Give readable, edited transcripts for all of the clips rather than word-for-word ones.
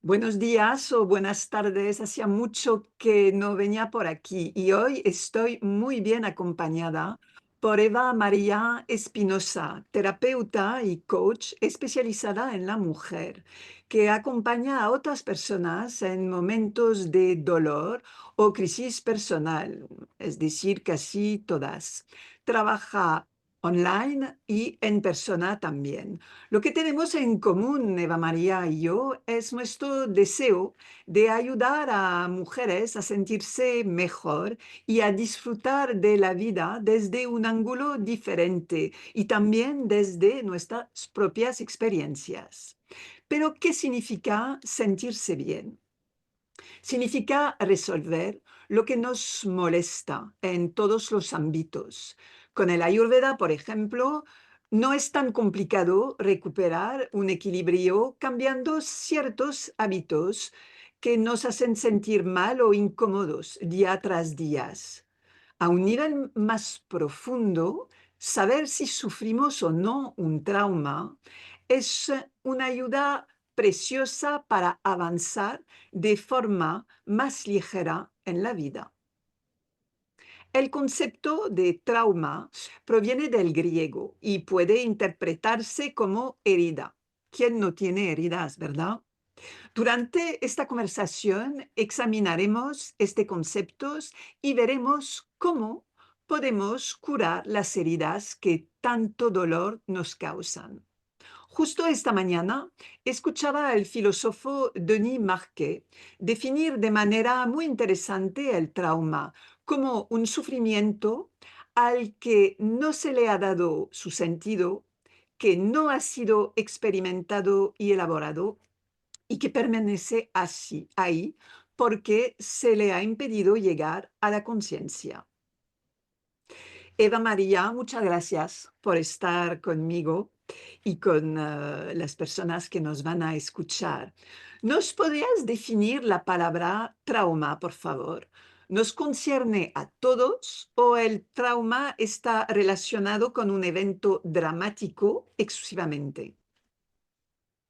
Buenos días o buenas tardes. Hacía mucho que no venía por aquí y hoy estoy muy bien acompañada por Eva María Espinosa, terapeuta y coach especializada en la mujer, que acompaña a otras personas en momentos de dolor o crisis personal, es decir, casi todas. Trabaja online y en persona también. Lo que tenemos en común, Eva María y yo, es nuestro deseo de ayudar a mujeres a sentirse mejor y a disfrutar de la vida desde un ángulo diferente y también desde nuestras propias experiencias. Pero, ¿qué significa sentirse bien? Significa resolver lo que nos molesta en todos los ámbitos. Con el Ayurveda, por ejemplo, no es tan complicado recuperar un equilibrio cambiando ciertos hábitos que nos hacen sentir mal o incómodos día tras día. A un nivel más profundo, saber si sufrimos o no un trauma es una ayuda preciosa para avanzar de forma más ligera en la vida. El concepto de trauma proviene del griego y puede interpretarse como herida. ¿Quién no tiene heridas, verdad? Durante esta conversación examinaremos este concepto y veremos cómo podemos curar las heridas que tanto dolor nos causan. Justo esta mañana escuchaba al filósofo Denis Marquet definir de manera muy interesante el trauma como un sufrimiento al que no se le ha dado su sentido, que no ha sido experimentado y elaborado y que permanece así, ahí, porque se le ha impedido llegar a la conciencia. Eva María, muchas gracias por estar conmigo y con las personas que nos van a escuchar. ¿Nos podrías definir la palabra trauma, por favor? ¿Nos concierne a todos o el trauma está relacionado con un evento dramático exclusivamente?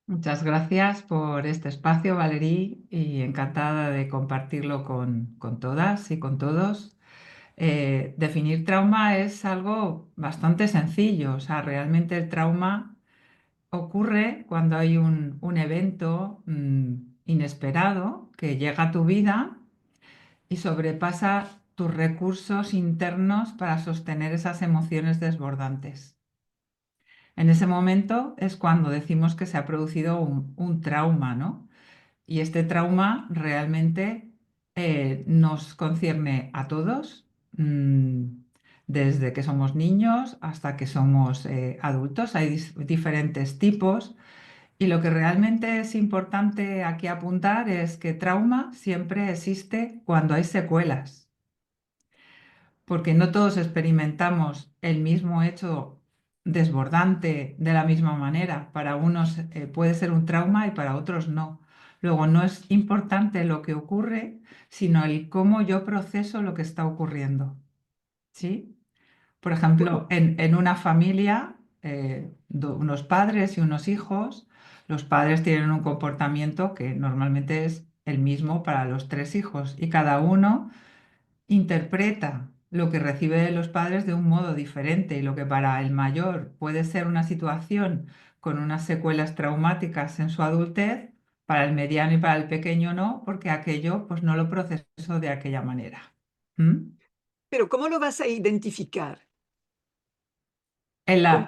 Muchas gracias por este espacio, Valerie, y encantada de compartirlo con todas y con todos. Definir trauma es algo bastante sencillo. O sea, realmente el trauma ocurre cuando hay un evento inesperado que llega a tu vida y sobrepasa tus recursos internos para sostener esas emociones desbordantes. En ese momento es cuando decimos que se ha producido un trauma, ¿no? Y este trauma realmente nos concierne a todos, desde que somos niños hasta que somos adultos. Hay diferentes tipos y lo que realmente es importante aquí apuntar es que trauma siempre existe cuando hay secuelas, porque no todos experimentamos el mismo hecho desbordante de la misma manera. Para unos puede ser un trauma y para otros no. Luego, no es importante lo que ocurre, sino el cómo yo proceso lo que está ocurriendo. ¿Sí? Por ejemplo, en una familia, unos padres y unos hijos, los padres tienen un comportamiento que normalmente es el mismo para los tres hijos y cada uno interpreta lo que recibe de los padres de un modo diferente y lo que para el mayor puede ser una situación con unas secuelas traumáticas en su adultez, para el mediano y para el pequeño no, porque aquello pues no lo procesó de aquella manera. ¿Mm? Pero ¿cómo lo vas a identificar? ¿Cómo?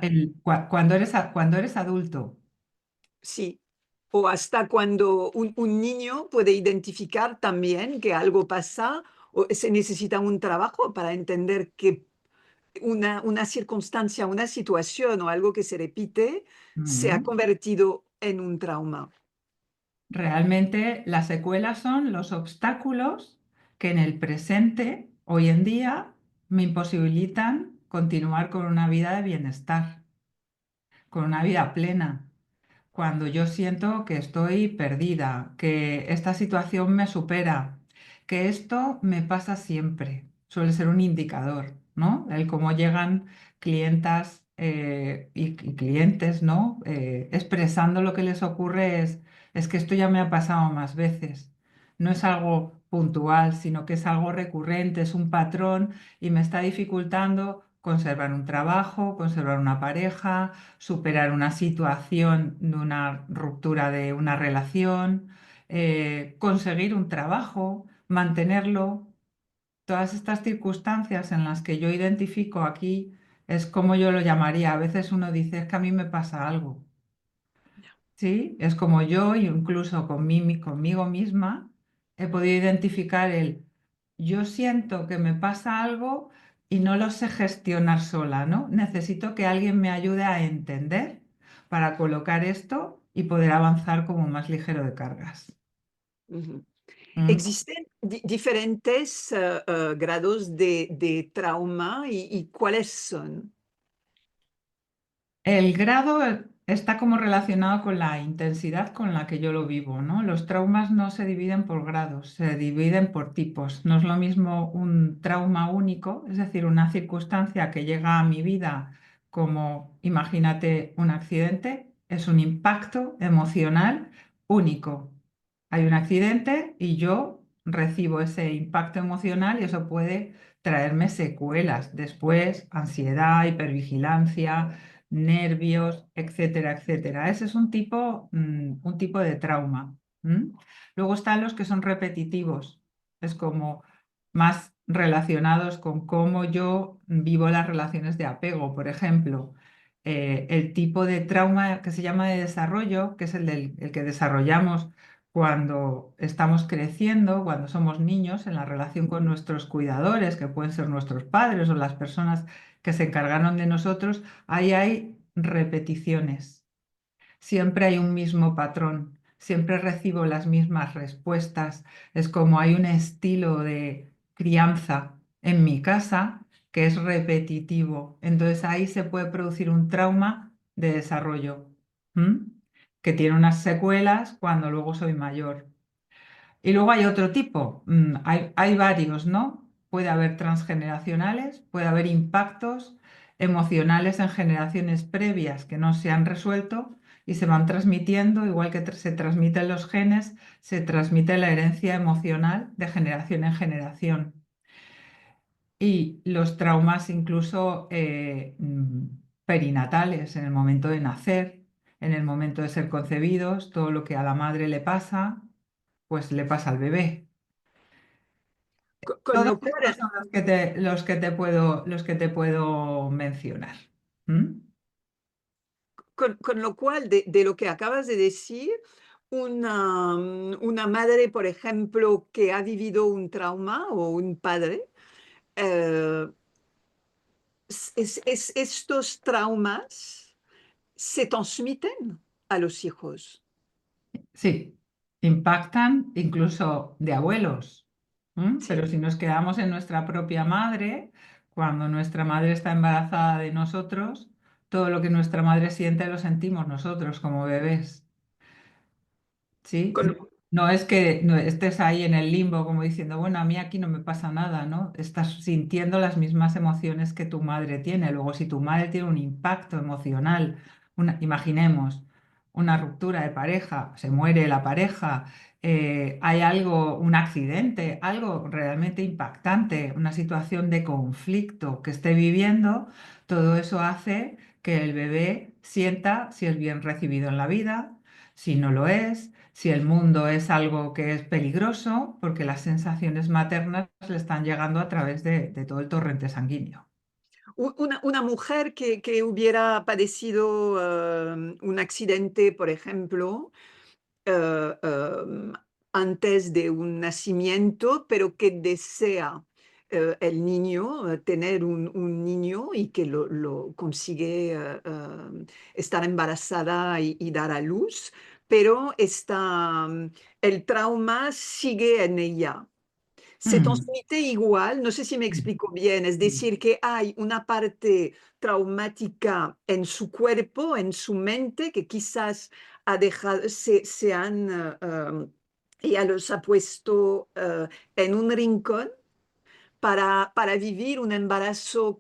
Cuando eres adulto. Sí. O hasta cuando un niño puede identificar también que algo pasa o se necesita un trabajo para entender que una circunstancia, una situación o algo que se repite se ha Mm. convertido en un trauma. Realmente las secuelas son los obstáculos que en el presente, hoy en día, me imposibilitan continuar con una vida de bienestar, con una vida plena. Cuando yo siento que estoy perdida, que esta situación me supera, que esto me pasa siempre, suele ser un indicador, ¿no? El cómo llegan clientas y clientes, ¿no? Expresando lo que les ocurre es que esto ya me ha pasado más veces. No es algo puntual, sino que es algo recurrente, es un patrón y me está dificultando conservar un trabajo, conservar una pareja, superar una situación de una ruptura de una relación, conseguir un trabajo, mantenerlo. Todas estas circunstancias en las que yo identifico aquí es como yo lo llamaría. A veces uno dice, es que a mí me pasa algo. ¿Sí? Es como yo, incluso conmigo misma, he podido identificar yo siento que me pasa algo y no lo sé gestionar sola, ¿no? Necesito que alguien me ayude a entender para colocar esto y poder avanzar como más ligero de cargas. Ujú. ¿Mm? ¿Existen diferentes grados de trauma y cuáles son? El grado está como relacionado con la intensidad con la que yo lo vivo, ¿no? Los traumas no se dividen por grados, se dividen por tipos. No es lo mismo un trauma único, es decir, una circunstancia que llega a mi vida como, imagínate, un accidente, es un impacto emocional único. Hay un accidente y yo recibo ese impacto emocional y eso puede traerme secuelas después, ansiedad, hipervigilancia, nervios, etcétera, etcétera. Ese es un tipo de trauma. ¿M? Luego están los que son repetitivos, es como más relacionados con cómo yo vivo las relaciones de apego, por ejemplo. El tipo de trauma que se llama de desarrollo, que es el que desarrollamos cuando estamos creciendo, cuando somos niños, en la relación con nuestros cuidadores, que pueden ser nuestros padres o las personas que se encargaron de nosotros, ahí hay repeticiones. Siempre hay un mismo patrón, siempre recibo las mismas respuestas. Es como hay un estilo de crianza en mi casa que es repetitivo. Entonces ahí se puede producir un trauma de desarrollo, ¿m? Que tiene unas secuelas cuando luego soy mayor. Y luego hay otro tipo, hay varios, ¿no? Puede haber transgeneracionales, puede haber impactos emocionales en generaciones previas que no se han resuelto y se van transmitiendo, igual que se transmiten los genes, se transmite la herencia emocional de generación en generación. Y los traumas incluso perinatales, en el momento de nacer, en el momento de ser concebidos, todo lo que a la madre le pasa, pues le pasa al bebé. Con Todos lo estos cual, son los que te puedo mencionar. ¿Mm? con lo cual, de lo que acabas de decir, una madre, por ejemplo, que ha vivido un trauma o un padre, eh, estos traumas se transmiten a los hijos. Sí, impactan incluso de abuelos. Sí, Pero si nos quedamos en nuestra propia madre, cuando nuestra madre está embarazada de nosotros, todo lo que nuestra madre siente lo sentimos nosotros como bebés. ¿Sí? con, No es que no estés ahí en el limbo como diciendo, bueno, a mí aquí no me pasa nada, ¿no? Estás sintiendo las mismas emociones que tu madre tiene. Luego, si tu madre tiene un impacto emocional, imaginemos una ruptura de pareja, se muere la pareja, hay algo, un accidente, algo realmente impactante, una situación de conflicto que esté viviendo, todo eso hace que el bebé sienta si es bien recibido en la vida, si no lo es, si el mundo es algo que es peligroso, porque las sensaciones maternas le están llegando a través de todo el torrente sanguíneo. una mujer que hubiera padecido un accidente, por ejemplo, eh, em, antes de un nacimiento, pero que desea el niño, tener un niño y que lo consigue estar embarazada y dar a luz, pero el trauma sigue en ella. Se Mm, transmite igual, no sé si me explico bien, es mm, decir, que hay una parte traumática en su cuerpo, en su mente, que quizás ha dejado, se han, ella los ha puesto en un rincón para vivir un embarazo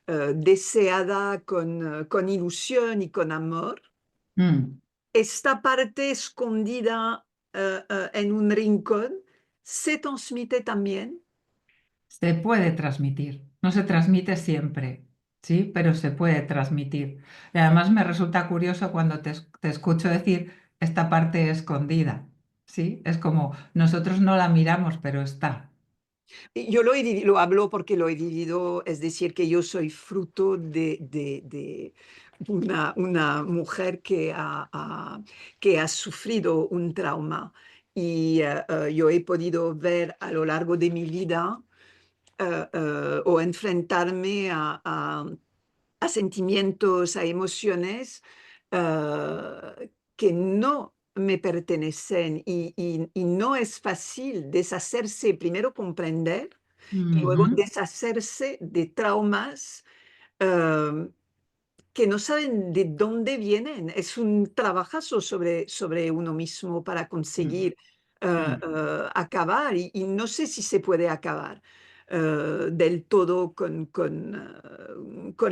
deseada con ilusión y con amor, Mm. esta parte escondida en un rincón se transmite también. Se puede transmitir, no se transmite siempre, sí, pero se puede transmitir. Y además me resulta curioso cuando te escucho decir esta parte escondida, sí, es como nosotros no la miramos, pero está. Y yo lo hablo porque lo he vivido, es decir, que yo soy fruto de una mujer que ha sufrido un trauma y yo he podido ver a lo largo de mi vida o enfrentarme a sentimientos, a emociones que no me pertenecen y no es fácil deshacerse, primero comprender y luego Ujú. deshacerse de traumas eh, que no saben de dónde vienen. Es un trabajazo sobre uno mismo para Mm, conseguir mm. acabar y no sé si se puede acabar del todo con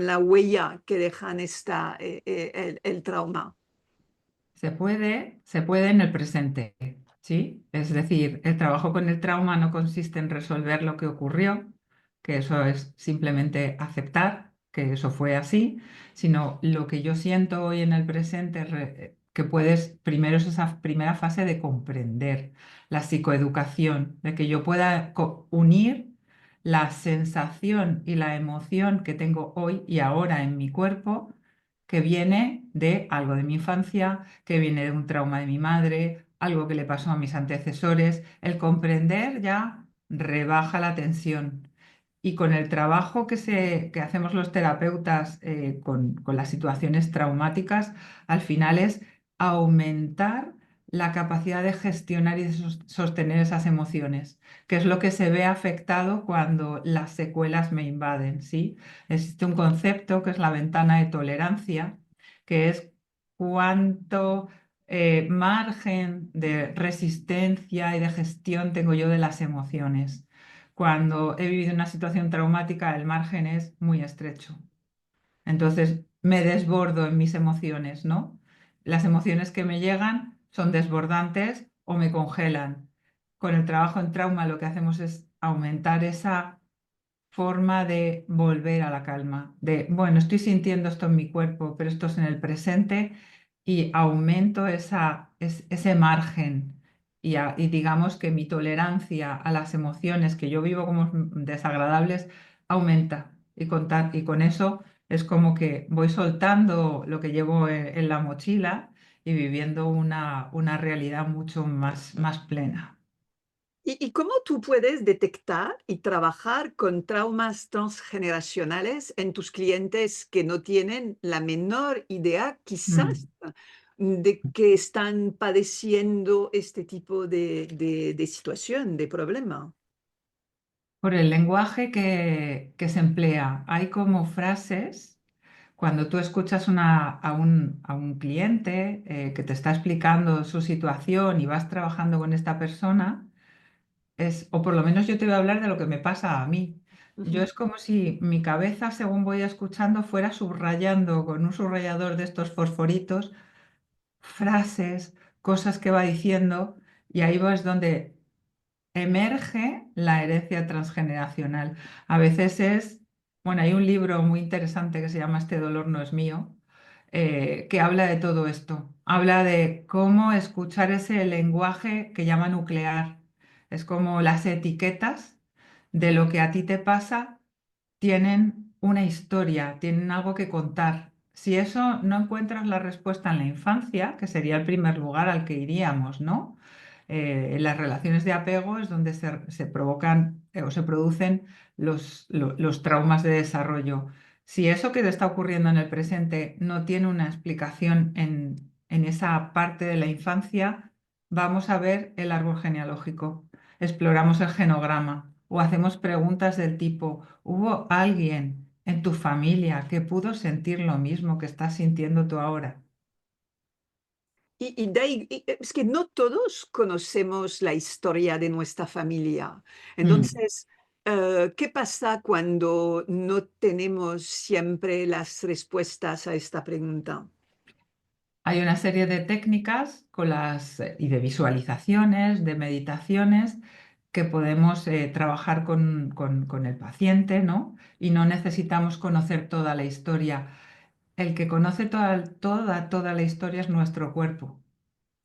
la huella que dejan el trauma. Se puede en el presente, ¿sí? Es decir, el trabajo con el trauma no consiste en resolver lo que ocurrió, que eso es simplemente aceptar que eso fue así, sino lo que yo siento hoy en el presente, que puedes, primero es esa primera fase de comprender la psicoeducación, de que yo pueda unir la sensación y la emoción que tengo hoy y ahora en mi cuerpo, que viene de algo de mi infancia, que viene de un trauma de mi madre, algo que le pasó a mis antecesores. El comprender ya rebaja la tensión. Y con el trabajo que hacemos los terapeutas con las situaciones traumáticas, al final es aumentar la capacidad de gestionar y de sostener esas emociones, que es lo que se ve afectado cuando las secuelas me invaden, ¿sí? Existe un concepto que es la ventana de tolerancia, que es cuánto margen de resistencia y de gestión tengo yo de las emociones. Cuando he vivido una situación traumática, el margen es muy estrecho. Entonces me desbordo en mis emociones, ¿no? Las emociones que me llegan son desbordantes o me congelan. Con el trabajo en trauma lo que hacemos es aumentar esa forma de volver a la calma, de, bueno, estoy sintiendo esto en mi cuerpo, pero esto es en el presente y aumento ese margen y digamos que mi tolerancia a las emociones que yo vivo como desagradables aumenta y con eso es como que voy soltando lo que llevo en la mochila y viviendo una realidad mucho más plena. ¿Y cómo tú puedes detectar y trabajar con traumas transgeneracionales en tus clientes que no tienen la menor idea, quizás, Mm. de que están padeciendo este tipo de situación, de problema? Por el lenguaje que se emplea. Hay como frases, cuando tú escuchas a un cliente que te está explicando su situación y vas trabajando con esta persona, o por lo menos yo te voy a hablar de lo que me pasa a mí. Yo Ujú. es como si mi cabeza, según voy escuchando, fuera subrayando con un subrayador de estos fosforitos frases, cosas que va diciendo, y ahí es donde emerge la herencia transgeneracional. A veces bueno, hay un libro muy interesante que se llama Este dolor no es mío, que habla de todo esto. Habla de cómo escuchar ese lenguaje que llama nuclear. Es como las etiquetas de lo que a ti te pasa tienen una historia, tienen algo que contar. Si eso no encuentras la respuesta en la infancia, que sería el primer lugar al que iríamos, ¿no? En las relaciones de apego es donde se provocan o se producen los traumas de desarrollo. Si eso que te está ocurriendo en el presente no tiene una explicación en esa parte de la infancia, vamos a ver el árbol genealógico, exploramos el genograma o hacemos preguntas del tipo, ¿hubo alguien en tu familia que pudo sentir lo mismo que estás sintiendo tú ahora? Es que no todos conocemos la historia de nuestra familia. Mm, Entonces, ¿Qué pasa cuando no tenemos siempre las respuestas a esta pregunta? Hay una serie de técnicas y de visualizaciones, de meditaciones, que podemos trabajar con el paciente, ¿no? Y no necesitamos conocer toda la historia. El que conoce toda la historia es nuestro cuerpo.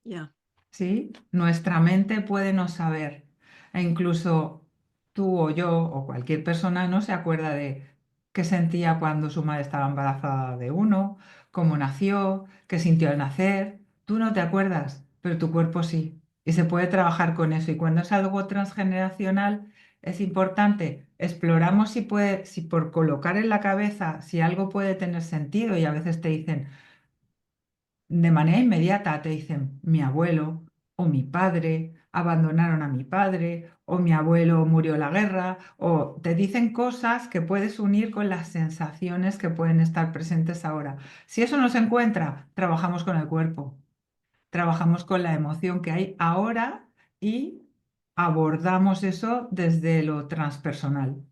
Ya. ¿Sí? Nuestra mente puede no saber, e incluso tú o yo o cualquier persona no se acuerda de qué sentía cuando su madre estaba embarazada de uno, cómo nació, qué sintió al nacer. Tú no te acuerdas, pero tu cuerpo sí. Y se puede trabajar con eso. Y cuando es algo transgeneracional, es importante. Exploramos si por colocar en la cabeza, si algo puede tener sentido, y a veces te dicen, de manera inmediata te dicen mi abuelo o mi padre abandonaron a mi padre o mi abuelo murió en la guerra o te dicen cosas que puedes unir con las sensaciones que pueden estar presentes ahora. Si eso no se encuentra, trabajamos con el cuerpo, trabajamos con la emoción que hay ahora y abordamos eso desde lo transpersonal,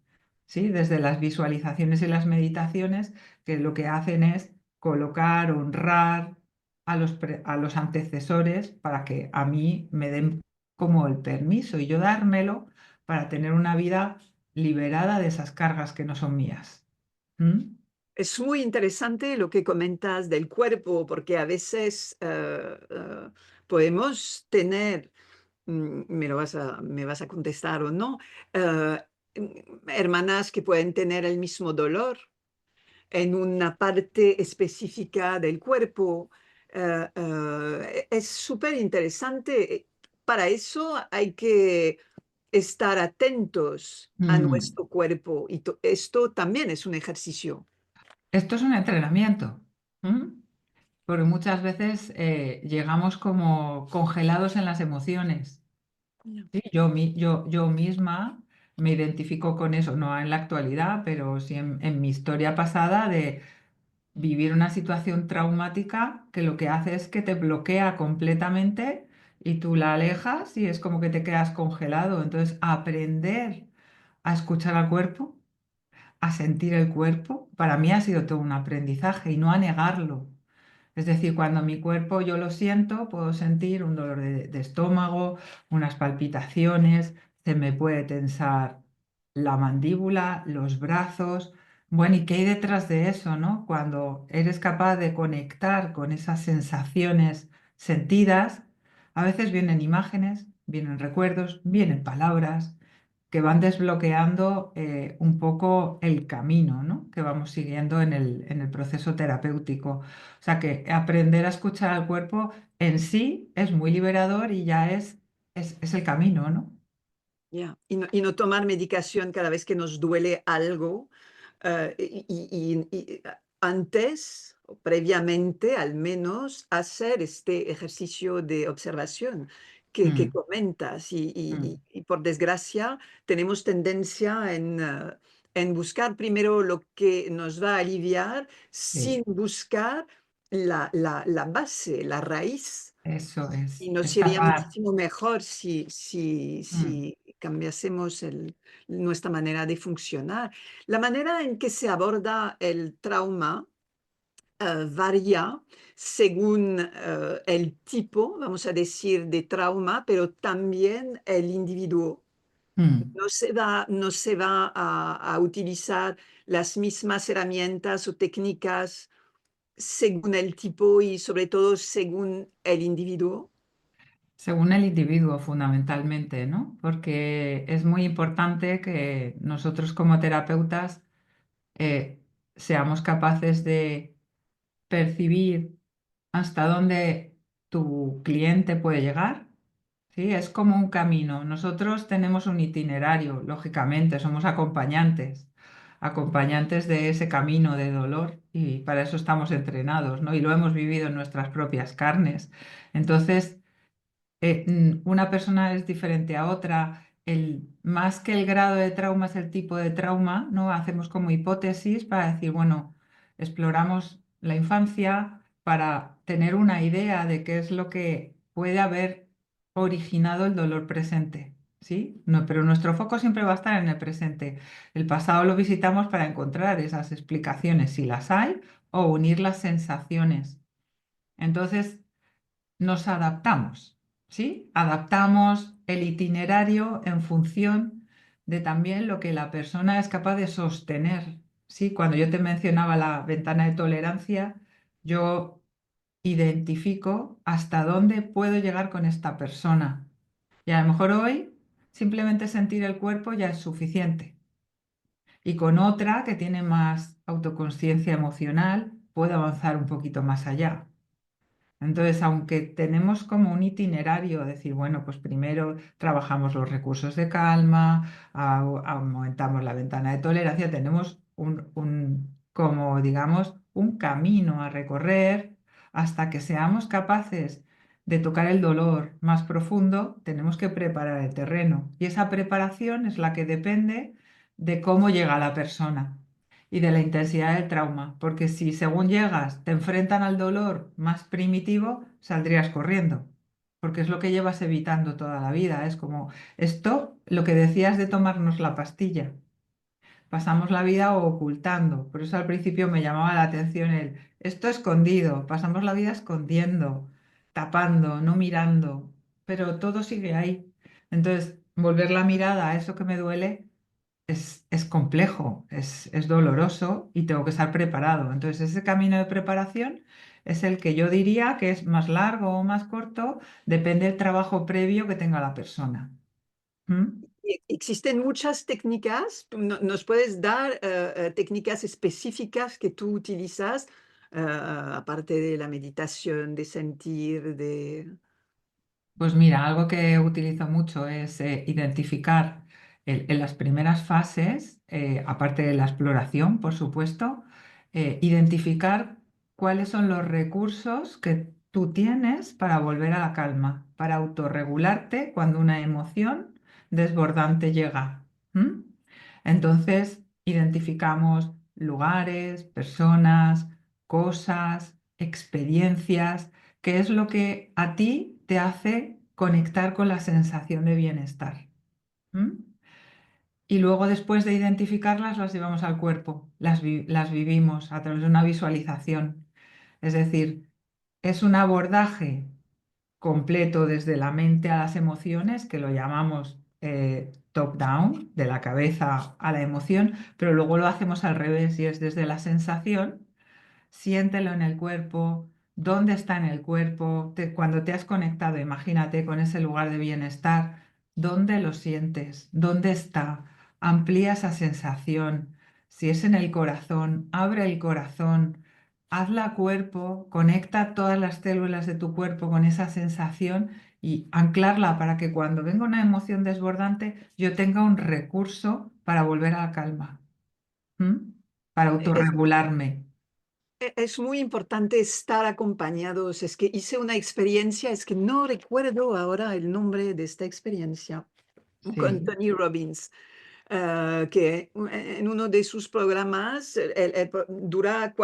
¿sí? Desde las visualizaciones y las meditaciones, que lo que hacen es colocar, honrar a los antecesores para que a mí me den como el permiso y yo dármelo para tener una vida liberada de esas cargas que no son mías. ¿Mm? Es muy interesante lo que comentas del cuerpo, porque a veces podemos tener, me vas a contestar o no, eh, hermanas que pueden tener el mismo dolor en una parte específica del cuerpo. Es súper interesante. Para eso hay que estar atentos a Mm. nuestro cuerpo y esto también es un ejercicio. Esto es un entrenamiento. ¿Mm? Porque muchas veces llegamos como congelados en las emociones. Ya. Sí, yo misma me identifico con eso, no en la actualidad, pero sí en mi historia pasada de vivir una situación traumática que lo que hace es que te bloquea completamente y tú la alejas y es como que te quedas congelado. Entonces, aprender a escuchar al cuerpo, a sentir el cuerpo, para mí ha sido todo un aprendizaje y no a negarlo. Es decir, cuando mi cuerpo yo lo siento, puedo sentir un dolor de estómago, unas palpitaciones, se me puede tensar la mandíbula, los brazos. Bueno, ¿y qué hay detrás de eso, no? Cuando eres capaz de conectar con esas sensaciones sentidas, a veces vienen imágenes, vienen recuerdos, vienen palabras que van desbloqueando un poco el camino, ¿no? Que vamos siguiendo en el proceso terapéutico. O sea que aprender a escuchar al cuerpo en sí es muy liberador y ya es el camino, ¿no? Ya. Y no tomar medicación cada vez que nos duele algo, antes o previamente, al menos, hacer este ejercicio de observación que Mm, comentas. mm, Y por desgracia, tenemos tendencia en buscar primero lo que nos va a aliviar sí, sin buscar la base, la raíz. eso Y es. nos iría Escapar. muchísimo mejor Mm, si cambiásemos nuestra manera de funcionar. La manera en que se aborda el trauma, varía según, el tipo, vamos a decir, de trauma, pero también el individuo. mm. No se va a utilizar las mismas herramientas o técnicas según el tipo y, sobre todo, según el individuo. Según el individuo, fundamentalmente, ¿no? Porque es muy importante que nosotros como terapeutas eh, seamos capaces de percibir hasta dónde tu cliente puede llegar. Sí, es como un camino. Nosotros tenemos un itinerario, lógicamente, somos acompañantes, acompañantes de ese camino de dolor y para eso estamos entrenados, ¿no? Y lo hemos vivido en nuestras propias carnes. Entonces, una persona es diferente a otra. Más que el grado de trauma es el tipo de trauma, ¿no? Hacemos como hipótesis para decir, bueno, exploramos la infancia para tener una idea de qué es lo que puede haber originado el dolor presente. ¿sí? No, pero nuestro foco siempre va a estar en el presente. El pasado lo visitamos para encontrar esas explicaciones, si las hay, o unir las sensaciones. Entonces, nos adaptamos, ¿sí? Adaptamos el itinerario en función de también lo que la persona es capaz de sostener, ¿sí? Cuando yo te mencionaba la ventana de tolerancia, yo identifico hasta dónde puedo llegar con esta persona. Y a lo mejor hoy simplemente sentir el cuerpo ya es suficiente. Y con otra que tiene más autoconsciencia emocional, puedo avanzar un poquito más allá. Entonces, aunque tenemos como un itinerario, decir, bueno, pues primero trabajamos los recursos de calma, aumentamos la ventana de tolerancia, tenemos como digamos, un camino a recorrer hasta que seamos capaces de tocar el dolor más profundo, tenemos que preparar el terreno. Y esa preparación es la que depende de cómo llega la persona y de la intensidad del trauma, porque si según llegas te enfrentan al dolor más primitivo, saldrías corriendo, porque es lo que llevas evitando toda la vida. Es como esto, lo que decías de tomarnos la pastilla. Pasamos la vida ocultando, por eso al principio me llamaba la atención el esto escondido, pasamos la vida escondiendo, tapando, no mirando, pero todo sigue ahí. Entonces, volver la mirada a eso que me duele es complejo, es doloroso y tengo que estar preparado. Entonces, ese camino de preparación es el que yo diría que es más largo o más corto, depende del trabajo previo que tenga la persona. ¿Mm? Existen muchas técnicas. ¿Nos puedes dar técnicas específicas que tú utilizas, aparte de la meditación, de sentir, de... Pues mira, algo que utilizo mucho es identificar en las primeras fases, aparte de la exploración, por supuesto, identificar cuáles son los recursos que tú tienes para volver a la calma, para autorregularte cuando una emoción desbordante llega. ¿M? Entonces, identificamos lugares, personas, cosas, experiencias. ¿Qué es lo que a ti te hace conectar con la sensación de bienestar? ¿Mm? Y luego, después de identificarlas, las llevamos al cuerpo, las vivimos a través de una visualización. Es decir, es un abordaje completo desde la mente a las emociones, que lo llamamos top-down, de la cabeza a la emoción, pero luego lo hacemos al revés y es desde la sensación. Siéntelo en el cuerpo, dónde está en el cuerpo, cuando te has conectado, imagínate con ese lugar de bienestar, dónde lo sientes, dónde está, amplía esa sensación. Si es en el corazón, abre el corazón, hazla cuerpo, conecta todas las células de tu cuerpo con esa sensación y anclarla para que cuando venga una emoción desbordante yo tenga un recurso para volver a la calma, ¿m? Para Es, autorregularme. es muy importante estar acompañados. Es que hice una experiencia, es que no recuerdo ahora el nombre de esta experiencia, con Sí. Tony Robbins. Que en uno de sus programas dura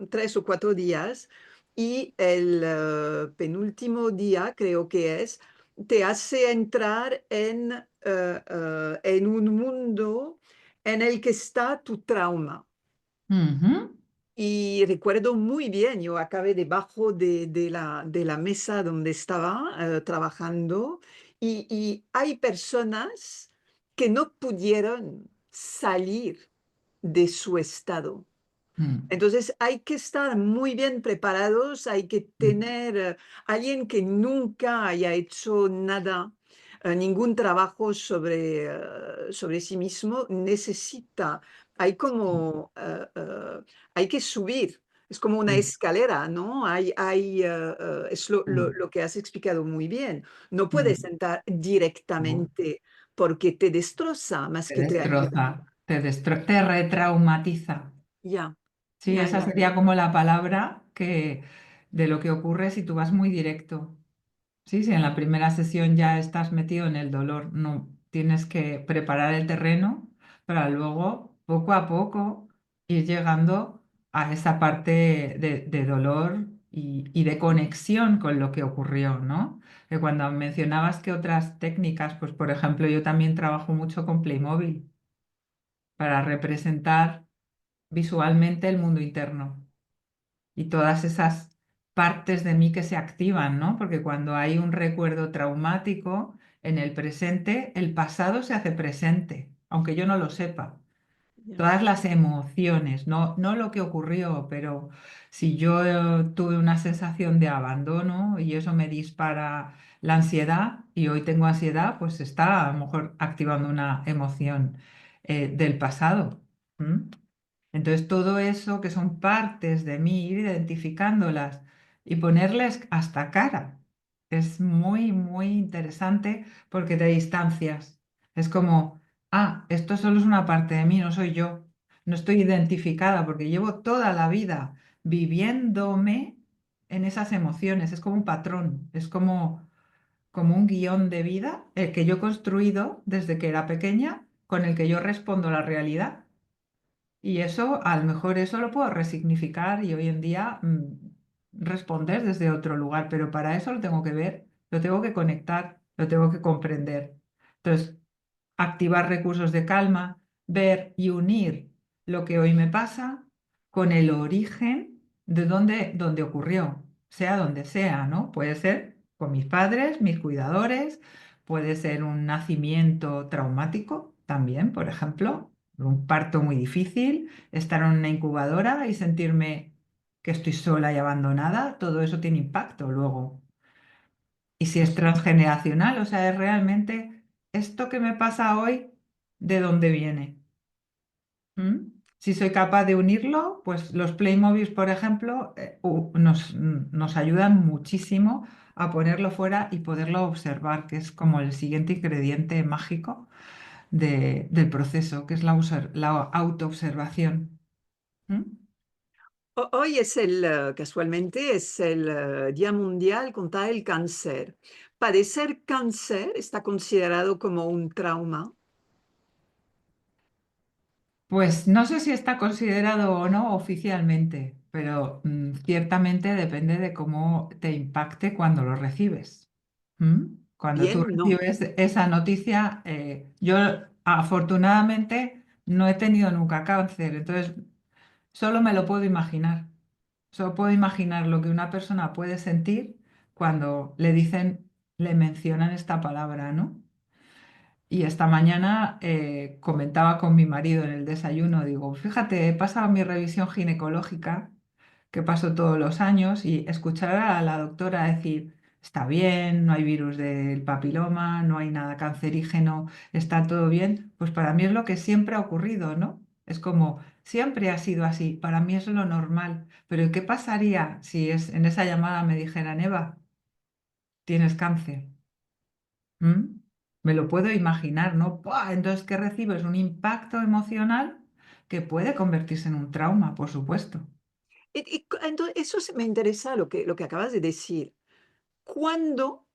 3 o 4 días y el penúltimo día, creo que es, te hace entrar en un mundo en el que está tu trauma. Ujú. Y recuerdo muy bien, yo acabé debajo de la mesa donde estaba trabajando y hay personas que no pudieron salir de su estado. Mm, Entonces hay que estar muy bien preparados, hay que mm, tener alguien que nunca haya hecho nada, ningún trabajo sobre sí mismo, necesita, hay sí, como, hay que subir, es como una sí, escalera, ¿no? Es mm, lo que has explicado muy bien. No puedes mm. entrar No, directamente porque te destroza más te que te ayuda. destroza, te retraumatiza. Ya, Sí, ya, esa ya. sería como la palabra que de lo que ocurre si tú vas muy directo. Sí, si en la primera sesión ya estás metido en el dolor, no tienes que preparar el terreno para luego, poco a poco, ir llegando a esa parte de dolor y de conexión con lo que ocurrió, ¿no? Que cuando mencionabas que otras técnicas, pues por ejemplo, yo también trabajo mucho con Playmobil para representar visualmente el mundo interno y todas esas partes de mí que se activan, ¿no? Porque cuando hay un recuerdo traumático en el presente, el pasado se hace presente, aunque yo no lo sepa. ya, Todas las emociones, no lo que ocurrió, pero si yo tuve una sensación de abandono y eso me dispara la ansiedad y hoy tengo ansiedad, pues está a lo mejor activando una emoción del pasado. ¿M? Entonces, todo eso que son partes de mí, ir identificándolas y ponerles hasta cara, es muy, muy interesante porque te distancias. Es como, ah, esto solo es una parte de mí, no soy yo. No estoy identificada porque llevo toda la vida viviéndome en esas emociones. Es como un patrón, es como un guión de vida el que yo he construido desde que era pequeña, con el que yo respondo a la realidad. Y eso, a lo mejor eso lo puedo resignificar y hoy en día responder desde otro lugar, pero para eso lo tengo que ver, lo tengo que conectar, lo tengo que comprender. Entonces, activar recursos de calma, ver y unir lo que hoy me pasa con el origen de donde ocurrió, sea donde sea, ¿no? Puede ser con mis padres, mis cuidadores, puede ser un nacimiento traumático también, por ejemplo, un parto muy difícil, estar en una incubadora y sentirme que estoy sola y abandonada, todo eso tiene impacto luego. Y si es transgeneracional, o sea, es realmente esto que me pasa hoy, ¿de dónde viene? ¿Mm? Si soy capaz de unirlo, pues los Playmobiles, por ejemplo, nos ayudan muchísimo a ponerlo fuera y poderlo observar, que es como el siguiente ingrediente mágico del proceso, que es la autoobservación. ¿Mm? Hoy es casualmente, es el Día Mundial contra el Cáncer. ¿Padecer cáncer está considerado como un trauma? Pues no sé si está considerado o no oficialmente, pero ciertamente depende de cómo te impacte cuando lo recibes. ¿Mm? Cuando tú Bien, no. recibes esa noticia, yo afortunadamente no he tenido nunca cáncer, entonces solo me lo puedo imaginar. Solo puedo imaginar lo que una persona puede sentir cuando le dicen, le mencionan esta palabra, ¿no? Y esta mañana comentaba con mi marido en el desayuno, digo, fíjate, he pasado mi revisión ginecológica, que paso todos los años, y escuchar a la doctora decir, está bien, no hay virus del papiloma, no hay nada cancerígeno, está todo bien, pues para mí es lo que siempre ha ocurrido, ¿no? Es como, siempre ha sido así, para mí es lo normal, pero ¿qué pasaría si en esa llamada me dijeran, Eva, tienes cáncer? ¿Mm? Me lo puedo imaginar, ¿no? ¡Buah! Entonces, ¿qué recibes? Un impacto emocional que puede convertirse en un trauma, por supuesto. Entonces, me interesa lo que acabas de decir. ¿Cuándo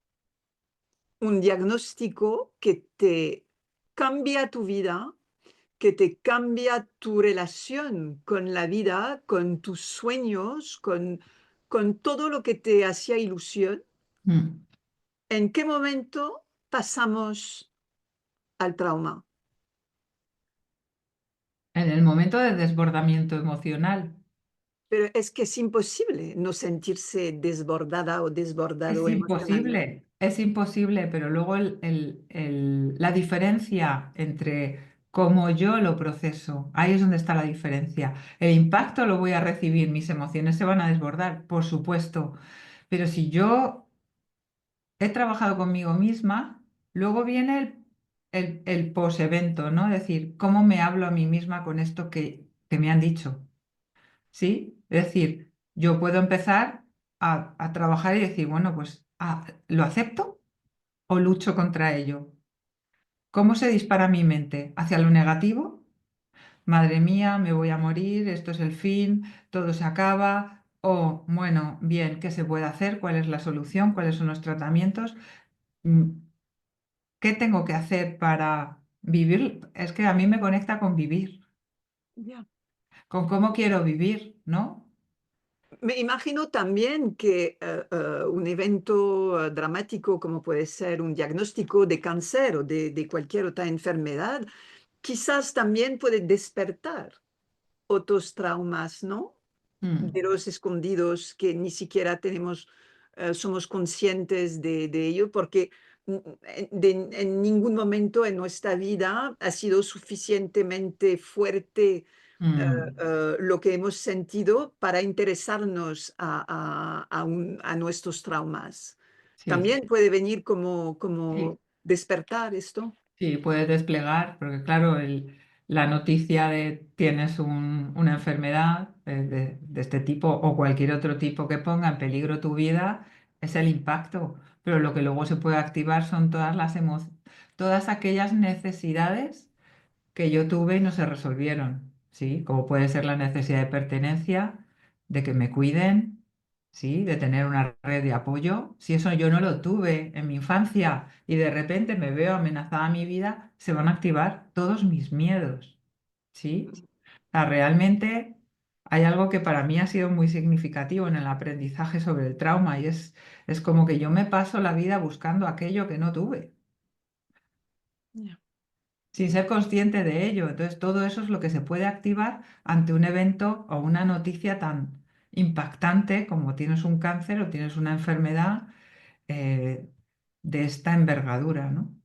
un diagnóstico que te cambia tu vida, que te cambia tu relación con la vida, con tus sueños, con todo lo que te hacía ilusión? Mm. ¿En qué momento pasamos al trauma? En el momento de desbordamiento emocional, Pero es que es imposible no sentirse desbordada o desbordado emocionalmente. es imposible, pero luego la diferencia entre cómo yo lo proceso, ahí es donde está la diferencia. El impacto lo voy a recibir, mis emociones se van a desbordar, por supuesto, pero si yo he trabajado conmigo misma, luego viene el posevento, ¿no? Es decir, cómo me hablo a mí misma con esto que me han dicho, ¿sí? Es decir, yo puedo empezar a trabajar y decir, bueno, pues, ¿lo acepto o lucho contra ello? ¿Cómo se dispara mi mente? ¿Hacia lo negativo? Madre mía, me voy a morir, esto es el fin, todo se acaba. O, bueno, bien, ¿qué se puede hacer? ¿Cuál es la solución? ¿Cuáles son los tratamientos? Mm, ¿Qué tengo que hacer para vivir? Es que a mí me conecta con vivir, Ya. con cómo quiero vivir, ¿no? Me imagino también que un evento dramático como puede ser un diagnóstico de cáncer o de cualquier otra enfermedad, quizás también puede despertar otros traumas, ¿no? Mm, De los escondidos que ni siquiera tenemos, somos conscientes de ello, porque en ningún momento en nuestra vida ha sido suficientemente fuerte mm, lo que hemos sentido para interesarnos a nuestros traumas. sí, También puede venir sí. como despertar esto. Sí, puedes desplegar, porque claro, la noticia de tienes una enfermedad de este tipo o cualquier otro tipo que ponga en peligro tu vida es el impacto, pero lo que luego se puede activar son todas aquellas necesidades que yo tuve y no se resolvieron, ¿sí? Como puede ser la necesidad de pertenencia, de que me cuiden, ¿sí? De tener una red de apoyo. Si eso yo no lo tuve en mi infancia y de repente me veo amenazada mi vida, se van a activar todos mis miedos, ¿sí? O sea, realmente hay algo que para mí ha sido muy significativo en el aprendizaje sobre el trauma y es como que yo me paso la vida buscando aquello que no tuve Ya. sin ser consciente de ello. Entonces, todo eso es lo que se puede activar ante un evento o una noticia tan impactante como tienes un cáncer o tienes una enfermedad eh, de esta envergadura, ¿no?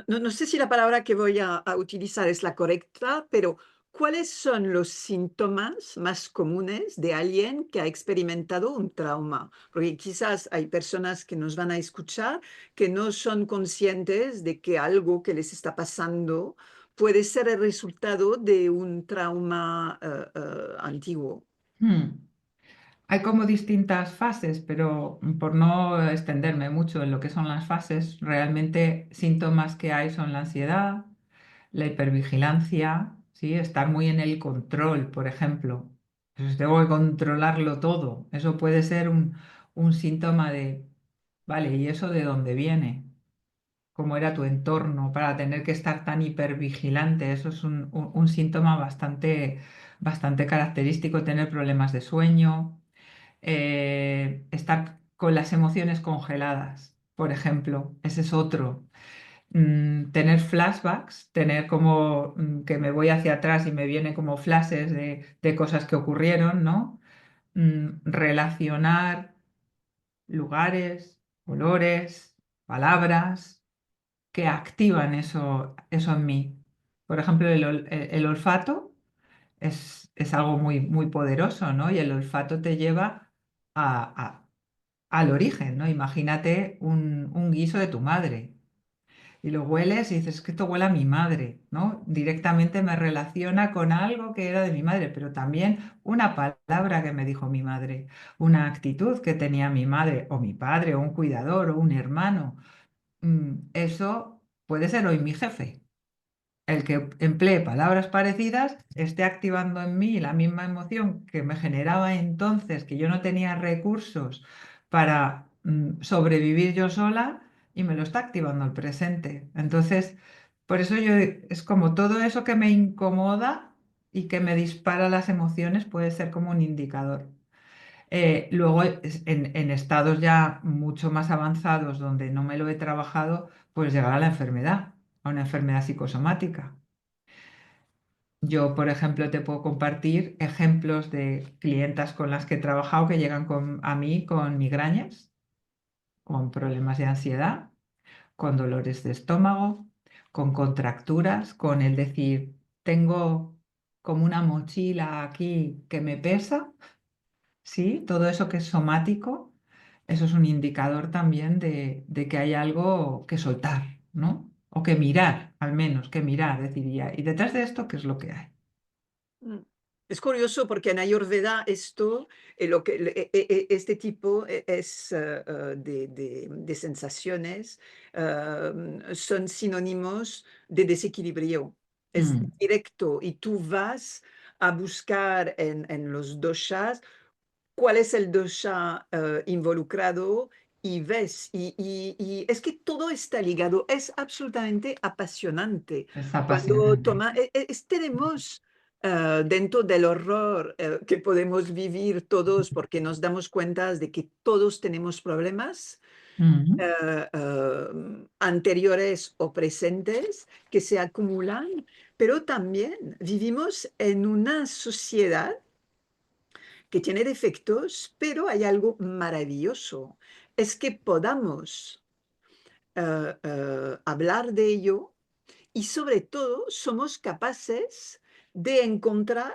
No sé si la palabra que voy a utilizar es la correcta, pero ¿cuáles son los síntomas más comunes de alguien que ha experimentado un trauma? Porque quizás hay personas que nos van a escuchar que no son conscientes de que algo que les está pasando puede ser el resultado de un trauma antiguo. Hmm. Hay como distintas fases, pero por no extenderme mucho en lo que son las fases, realmente síntomas que hay son la ansiedad, la hipervigilancia, ¿sí? Estar muy en el control, por ejemplo. Pues tengo que controlarlo todo. Eso puede ser un síntoma de, vale, ¿y eso de dónde viene? ¿Cómo era tu entorno para tener que estar tan hipervigilante? Eso es un síntoma bastante característico, tener problemas de sueño, estar con las emociones congeladas, por ejemplo. Ese es otro. Tener flashbacks, tener como que me voy hacia atrás y me vienen como flashes de cosas que ocurrieron, ¿no? Relacionar lugares, olores, palabras que activan eso en mí. Por ejemplo, el olfato es algo muy poderoso, ¿no? Y el olfato te lleva a- a- al origen, ¿no? Imagínate un guiso de tu madre y lo hueles y dices, "Es que esto huele a mi madre, ¿no? Directamente me relaciona con algo que era de mi madre, pero también una palabra que me dijo mi madre, una actitud que tenía mi madre o mi padre o un cuidador o un hermano. Eso puede ser hoy mi jefe. El que emplee palabras parecidas esté activando en mí la misma emoción que me generaba entonces, que yo no tenía recursos para sobrevivir yo sola y me lo está activando el presente. Entonces, por eso yo es como todo eso que me incomoda y que me dispara las emociones puede ser como un indicador. Luego, en estados ya mucho más avanzados donde no me lo he trabajado, pues llegar a la enfermedad, a una enfermedad psicosomática. Yo, por ejemplo, te puedo compartir ejemplos de clientas con las que he trabajado que llegan a mí con migrañas, con problemas de ansiedad, con dolores de estómago, con contracturas, con el decir, tengo como una mochila aquí que me pesa. Sí, todo eso que es somático, eso es un indicador también de que hay algo que soltar, ¿no? O que mirar, al menos, que mirar, deciría. Y detrás de esto, ¿qué es lo que hay? Mm. Es curioso porque en Ayurveda esto, lo que, este tipo es de sensaciones, son sinónimos de desequilibrio. Es Mm, directo y tú vas a buscar en los doshas cuál es el dosha involucrado y ves, y es que todo está ligado, es absolutamente apasionante. es Cuando apasionante. tenemos dentro del horror que podemos vivir todos porque nos damos cuenta de que todos tenemos problemas Mm, anteriores o presentes que se acumulan, pero también vivimos en una sociedad que tiene defectos, pero hay algo maravilloso, es que podamos hablar de ello y sobre todo somos capaces de encontrar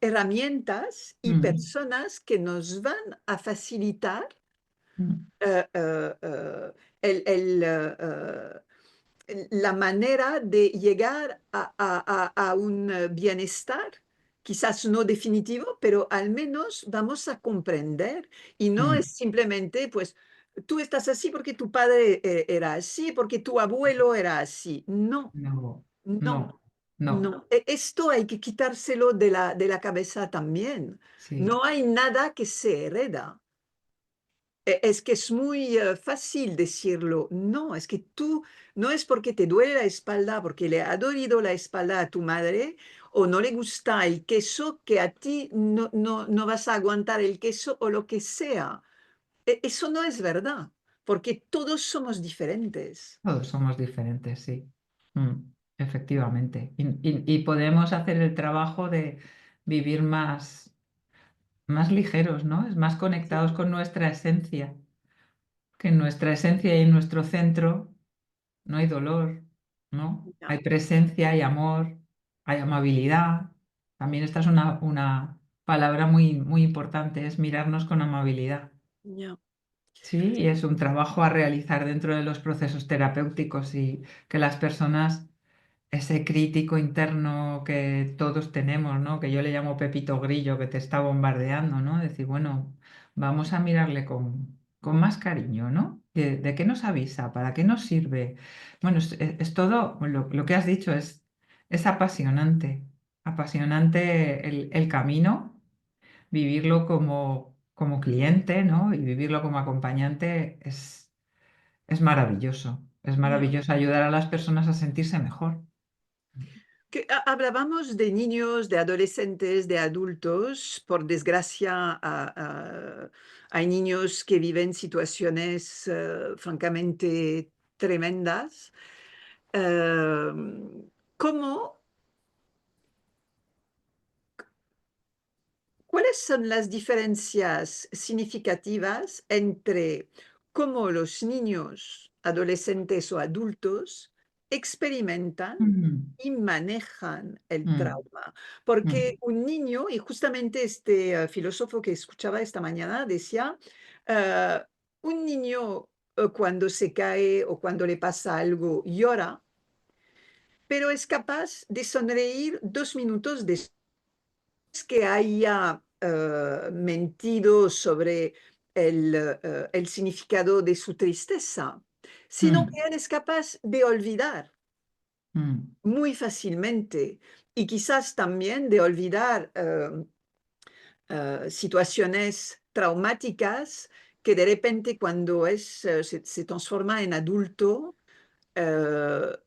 herramientas y mm, personas que nos van a facilitar mm, eh, eh, eh, la manera de llegar a un bienestar, quizás no definitivo, pero al menos vamos a comprender y no mm. es simplemente, pues, tú estás así porque tu padre era así, porque tu abuelo era así. No, No, no, no, no, no. Esto hay que quitárselo de la cabeza también. sí, No hay nada que se hereda. Es que es muy fácil decirlo. No, es que tú no es porque te duele la espalda, porque le ha dolido la espalda a tu madre o no le gusta el queso, que a ti no vas a aguantar el queso o lo que sea. Eso no es verdad, porque todos somos diferentes. todos somos diferentes, sí. Mm, efectivamente. Y podemos hacer el trabajo de vivir más ligeros, ¿no? Es más Sí, conectados con nuestra esencia, que en nuestra esencia y en nuestro centro no hay dolor, ¿no? ya, Hay presencia, hay amor, hay amabilidad. También esta es una palabra muy importante, es mirarnos con amabilidad. ya. Sí, y es un trabajo a realizar dentro de los procesos terapéuticos y que las personas, ese crítico interno que todos tenemos, ¿no? Que yo le llamo Pepito Grillo, que te está bombardeando, ¿no? Decir, bueno, vamos a mirarle con más cariño, ¿no? ¿De qué nos avisa? ¿Para qué nos sirve? Bueno, es todo, lo que has dicho es apasionante, apasionante el camino vivirlo como cliente, ¿no? Y vivirlo como acompañante es Ya. maravilloso ayudar a las personas a sentirse mejor. Que hablábamos de niños, de adolescentes, de adultos. Por desgracia, hay niños que viven situaciones francamente tremendas. ¿Cómo ¿Cuáles son las diferencias significativas entre cómo los niños, adolescentes o adultos experimentan Mm, y manejan el mm, trauma? Porque mm, un niño, y justamente este filósofo que escuchaba esta mañana decía, eh, un niño cuando se cae o cuando le pasa algo llora, pero es capaz de sonreír 2 minutos después que haya mentido sobre el significado de su tristeza, sino mm, que él es capaz de olvidar mm, muy fácilmente y quizás también de olvidar situaciones traumáticas que de repente cuando se transforma en adulto, eh,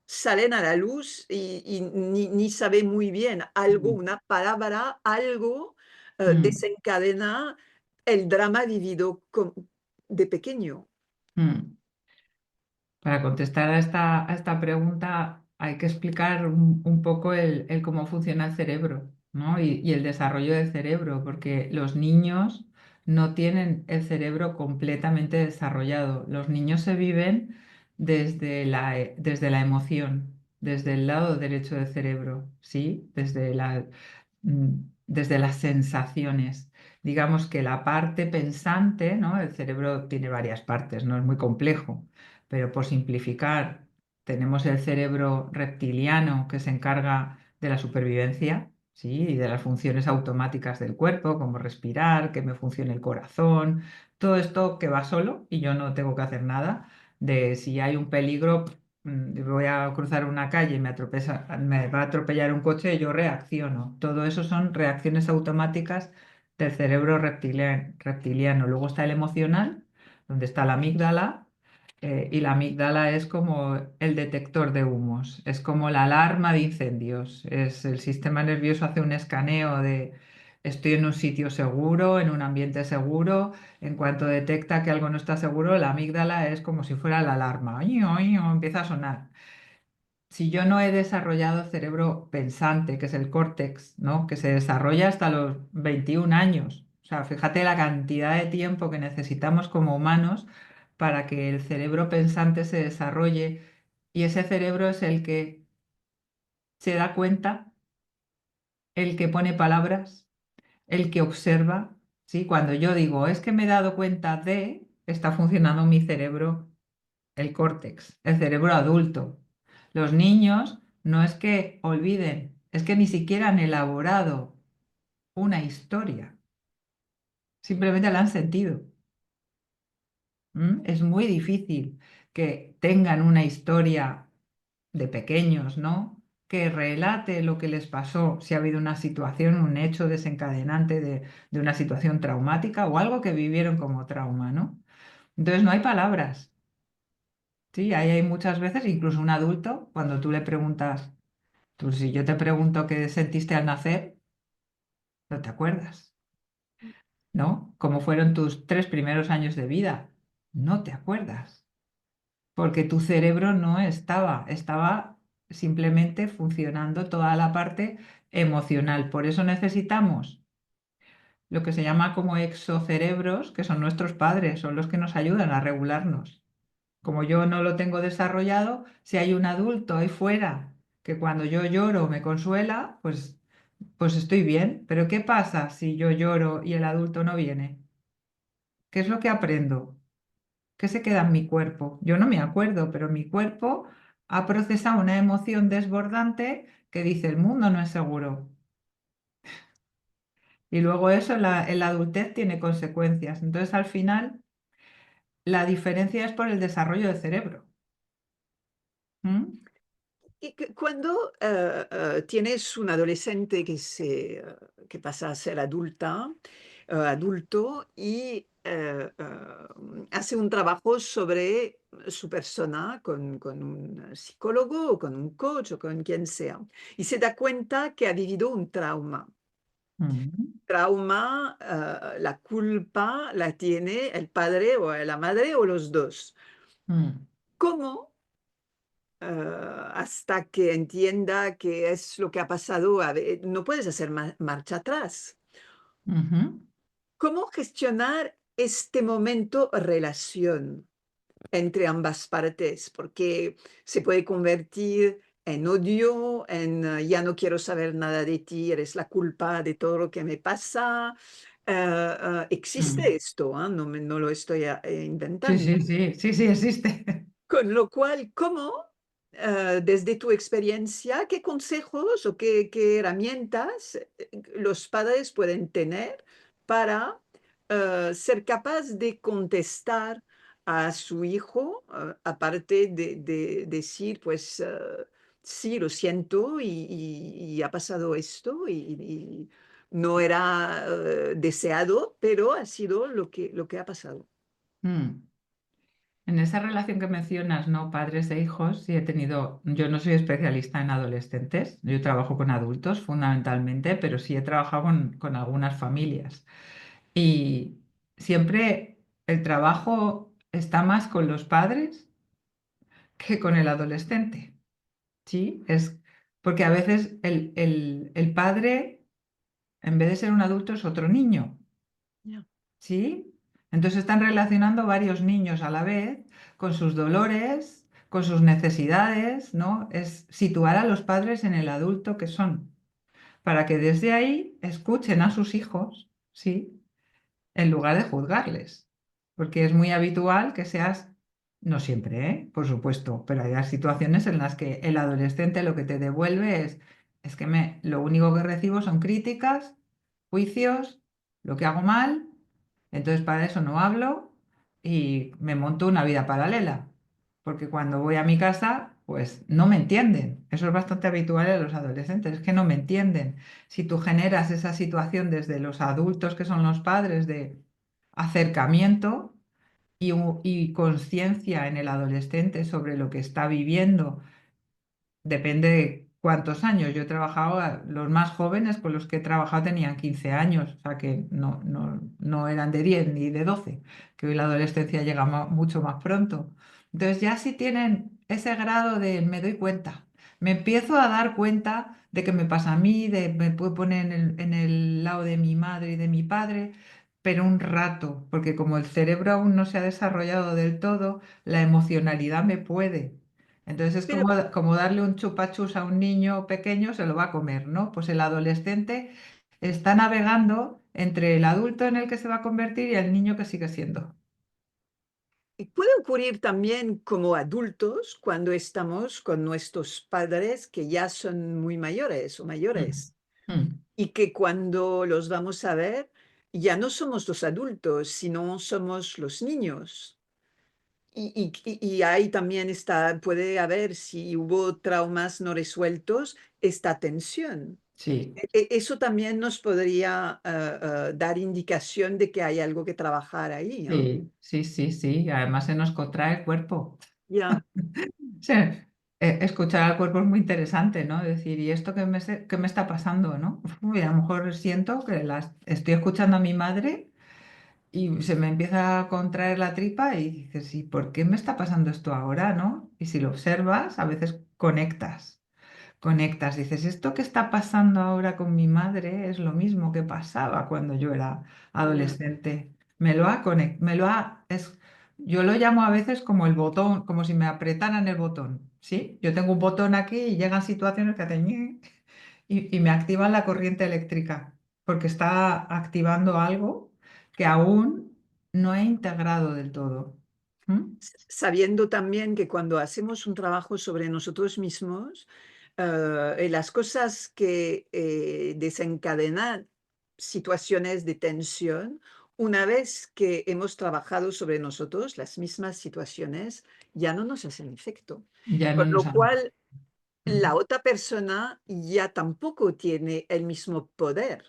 salen a la luz y ni sabe muy bien algo, mm, una palabra, algo, mm, desencadena el drama vivido de pequeño. mm. Para contestar a esta pregunta hay que explicar un poco el cómo funciona el cerebro, ¿no? Y el desarrollo del cerebro, porque los niños no tienen el cerebro completamente desarrollado. Los niños se viven desde la emoción, desde el lado derecho del cerebro, ¿sí? Mm, desde las sensaciones. Digamos que la parte pensante, ¿no? El cerebro tiene varias partes, no es muy complejo, pero por simplificar, tenemos el cerebro reptiliano que se encarga de la supervivencia, ¿sí? Y de las funciones automáticas del cuerpo, como respirar, que me funcione el corazón, todo esto que va solo y yo no tengo que hacer nada. De si hay un peligro, voy a cruzar una calle y me va a atropellar un coche y yo reacciono. Todo eso son reacciones automáticas del cerebro reptiliano. Luego está el emocional, donde está la amígdala Y la amígdala es como el detector de humos, es como la alarma de incendios. Es el sistema nervioso hace un escaneo de estoy en un sitio seguro, en un ambiente seguro. En cuanto detecta que algo no está seguro, la amígdala es como si fuera la alarma. ¡Oño, oño! Empieza a sonar. Si yo no he desarrollado cerebro pensante, que es el córtex, ¿no? Que se desarrolla hasta los 21 años. O sea, fíjate la cantidad de tiempo que necesitamos como humanos para que el cerebro pensante se desarrolle y ese cerebro es el que se da cuenta, el que pone palabras, el que observa, ¿sí? Cuando yo digo, es que me he dado cuenta de, está funcionando mi cerebro, el córtex, el cerebro adulto. Los niños no es que olviden, es que ni siquiera han elaborado una historia, simplemente la han sentido. Es muy difícil que tengan una historia de pequeños, ¿no? Que relate lo que les pasó, si ha habido una situación, un hecho desencadenante de una situación traumática o algo que vivieron como trauma, ¿no? Entonces no hay palabras. Sí, ahí hay muchas veces, incluso un adulto, cuando tú le preguntas, tú si yo te pregunto qué sentiste al nacer, no te acuerdas, ¿no? ¿Cómo fueron tus 3 primeros años de vida? No te acuerdas, porque tu cerebro no estaba simplemente funcionando toda la parte emocional. Por eso necesitamos lo que se llama como exocerebros, que son nuestros padres, son los que nos ayudan a regularnos. Como yo no lo tengo desarrollado, si hay un adulto ahí fuera que cuando yo lloro me consuela, pues estoy bien. Pero ¿qué pasa si yo lloro y el adulto no viene? ¿Qué es lo que aprendo? ¿Qué se queda en mi cuerpo? Yo no me acuerdo, pero mi cuerpo ha procesado una emoción desbordante que dice el mundo no es seguro. Y luego eso en la adultez tiene consecuencias. Entonces al final la diferencia es por el desarrollo del cerebro. ¿Mm? Y cuando tienes un adolescente que pasa a ser adulto y hace un trabajo sobre su persona con un psicólogo o con un coach o con quien sea, y se da cuenta que ha vivido un trauma. Mm, Trauma, la culpa la tiene el padre o la madre o los dos. mm, ¿Cómo hasta que entienda qué es lo que ha pasado, no puedes hacer marcha atrás? ujú, ¿Cómo gestionar este momento relación entre ambas partes? Porque se puede convertir en odio, en ya no quiero saber nada de ti, eres la culpa de todo lo que me pasa. Existe mm. esto, ¿ah? No lo estoy Sí, inventando. sí, sí, sí, sí, existe. Con lo cual, ¿cómo, desde tu experiencia, qué consejos o qué herramientas los padres pueden tener para ser capaz de contestar a su hijo, aparte de decir, pues, sí, lo siento y ha pasado esto y no era deseado, pero ha sido lo que ha pasado? Mm. En esa relación que mencionas, ¿no? Padres e hijos, sí he tenido, yo no soy especialista en adolescentes, yo trabajo con adultos fundamentalmente, pero sí he trabajado con algunas familias. Y siempre el trabajo está más con los padres que con el adolescente, ¿sí? Es porque a veces el padre, en vez de ser un adulto, es otro niño. Ya. ¿Sí? Entonces están relacionando varios niños a la vez con sus dolores, con sus necesidades, ¿no? Es situar a los padres en el adulto que son, para que desde ahí escuchen a sus hijos, ¿sí? En lugar de juzgarles. Porque es muy habitual que seas, no siempre, ¿eh? Por supuesto, pero hay situaciones en las que el adolescente lo que te devuelve es que lo único que recibo son críticas, juicios, lo que hago mal, entonces para eso no hablo y me monto una vida paralela. Porque cuando voy a mi casa, pues no me entienden. Eso es bastante habitual en los adolescentes, es que no me entienden. Si tú generas esa situación desde los adultos que son los padres de acercamiento y conciencia en el adolescente sobre lo que está viviendo. Depende de cuántos años. Yo he trabajado, los más jóvenes con los que he trabajado tenían 15 años, o sea que no eran de 10 ni de 12, que hoy la adolescencia llega mucho más pronto. Entonces ya si tienen ese grado de me doy cuenta, me empiezo a dar cuenta de que me pasa a mí, me puedo poner en el lado de mi madre y de mi padre, pero un rato, porque como el cerebro aún no se ha desarrollado del todo, la emocionalidad me puede. Entonces es Pero como darle un chupachus a un niño pequeño, se lo va a comer, ¿no? Pues el adolescente está navegando entre el adulto en el que se va a convertir y el niño que sigue siendo. y puede ocurrir también como adultos cuando estamos con nuestros padres que ya son muy mayores o Mm, mayores mm. y que cuando los vamos a ver ya no somos los adultos, sino somos los niños. Y ahí también está, puede haber, si hubo traumas no resueltos, esta tensión. Sí, Eso también nos podría dar indicación de que hay algo que trabajar ahí, ¿no? sí, sí, sí, sí. Además se nos contrae el cuerpo. Ya, Sí, escuchar al cuerpo es muy interesante, ¿no? Decir, ¿y esto qué me está pasando, no? Uy, a lo mejor siento que estoy escuchando a mi madre. Y se me empieza a contraer la tripa y dices, ¿y por qué me está pasando esto ahora, no? Y si lo observas, a veces conectas, dices, esto que está pasando ahora con mi madre es lo mismo que pasaba cuando yo era ya. adolescente. Yo lo llamo a veces como el botón, como si me apretaran el botón, ¿sí? Yo tengo un botón aquí y llegan situaciones que hacen ñe y me activan la corriente eléctrica, porque está activando algo que aún no he integrado del todo. ¿Mm? Sabiendo también que cuando hacemos un trabajo sobre nosotros mismos, las cosas que desencadenan situaciones de tensión, una vez que hemos trabajado sobre nosotros, las mismas situaciones ya no nos hacen efecto. Ya no Con nos lo han... cual, la Mm. otra persona ya tampoco tiene el mismo poder.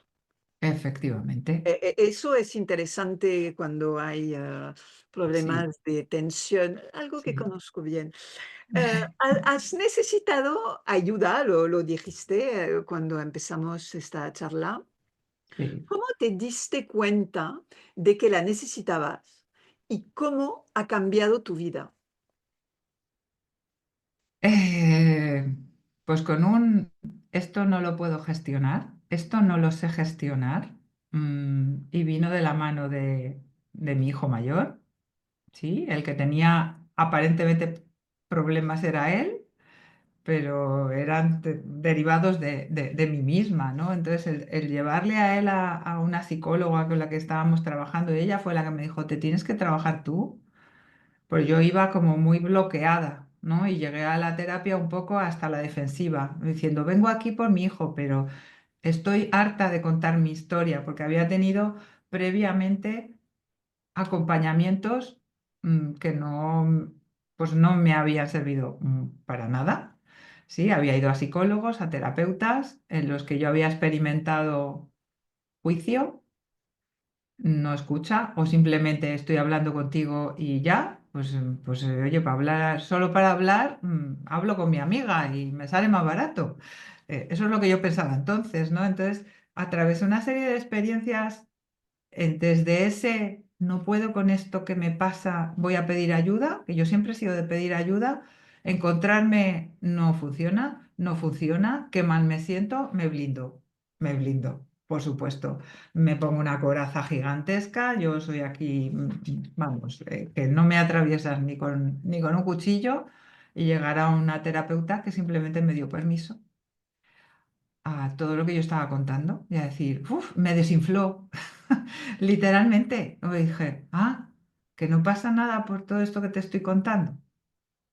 Efectivamente, Eso es interesante cuando hay sí, problemas de tensión, algo que sí. conozco bien. ¿Has necesitado ayuda? Lo dijiste cuando empezamos esta charla. Sí. ¿Cómo te diste cuenta de que la necesitabas y cómo ha cambiado tu vida? Eh, pues esto no lo puedo gestionar, esto no lo sé gestionar, y vino de la mano de mi hijo mayor, ¿sí? El que tenía aparentemente problemas era él, pero eran derivados de mí misma, ¿no? Entonces, el llevarle a él a una psicóloga con la que estábamos trabajando, ella fue la que me dijo, te tienes que trabajar tú. Pues yo iba como muy bloqueada, ¿no? Y llegué a la terapia un poco hasta la defensiva, diciendo, vengo aquí por mi hijo, pero estoy harta de contar mi historia, porque había tenido previamente acompañamientos que pues no me habían servido para nada. Sí, había ido a psicólogos, a terapeutas, en los que yo había experimentado juicio, no escucha, o simplemente estoy hablando contigo y ya, oye, para hablar, solo para hablar, hablo con mi amiga y me sale más barato. Eso es lo que yo pensaba entonces, ¿no? Entonces, a través de una serie de experiencias desde ese no puedo con esto que me pasa, voy a pedir ayuda, que yo siempre he sido de pedir ayuda, encontrarme no funciona, no funciona, qué mal me siento, me blindo, por supuesto. Me pongo una coraza gigantesca, yo soy aquí, vamos, que no me atraviesas ni con un cuchillo y llegar a una terapeuta que simplemente me dio permiso a todo lo que yo estaba contando y a decir, uff, me desinfló. Literalmente, me dije, que no pasa nada por todo esto que te estoy contando.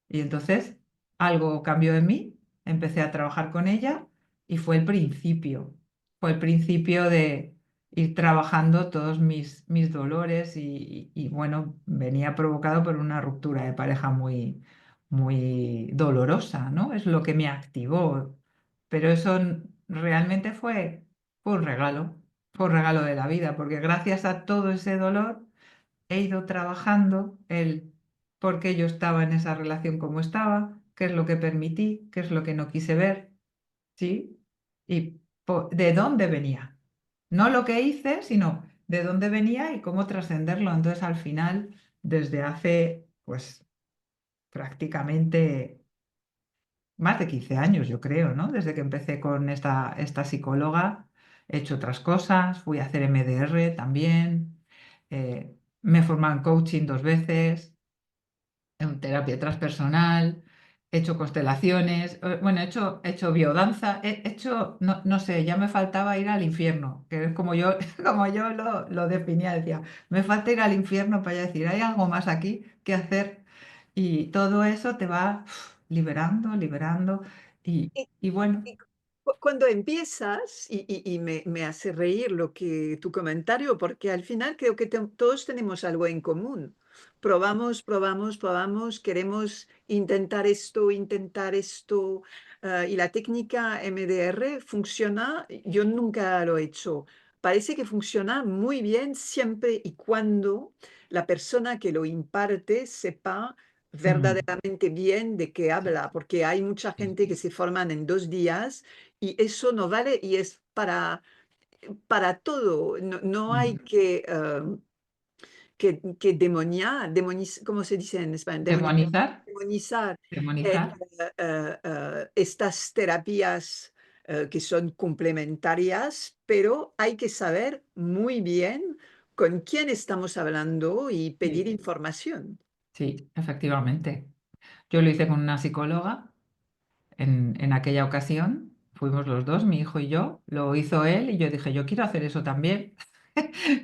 Y entonces algo cambió en mí, empecé a trabajar con ella y fue el principio de ir trabajando todos mis dolores y, bueno, venía provocado por una ruptura de pareja muy, muy dolorosa, ¿no? Es lo que me activó, pero eso realmente fue un regalo de la vida, porque gracias a todo ese dolor he ido trabajando el por qué yo estaba en esa relación como estaba, qué es lo que permití, qué es lo que no quise ver, ¿sí? Y de dónde venía. No lo que hice, sino de dónde venía y cómo trascenderlo. Entonces, al final, desde hace, pues, prácticamente más de 15 años, yo creo, ¿no? Desde que empecé con esta psicóloga, he hecho otras cosas, fui a hacer MDR también, me he formado en coaching 2 veces, en terapia transpersonal, he hecho constelaciones, bueno, he hecho biodanza, he hecho, no, no sé, ya me faltaba ir al infierno, que es como yo, como yo lo definía, decía, me falta ir al infierno para ya decir, hay algo más aquí que hacer y todo eso te va liberando, liberando y, Y y bueno, y cuando empiezas, y me hace reír lo que tu comentario, porque al final creo que todos tenemos algo en común. Probamos, probamos, probamos, queremos intentar esto, y la técnica MDR funciona, yo nunca lo he hecho. Parece que funciona muy bien siempre y cuando la persona que lo imparte sepa mm, verdaderamente bien de qué habla, porque hay mucha sí, gente que se forman en 2 días y eso no vale y es para todo. No, no hay mm, que ¿cómo se dice en español? demonizar, Demonizar eh, demonizar, estas terapias que son complementarias, pero hay que saber muy bien con quién estamos hablando y pedir sí, información. sí, efectivamente. Yo lo hice con una psicóloga en aquella ocasión, fuimos los dos, mi hijo y yo, lo hizo él y yo dije, yo quiero hacer eso también,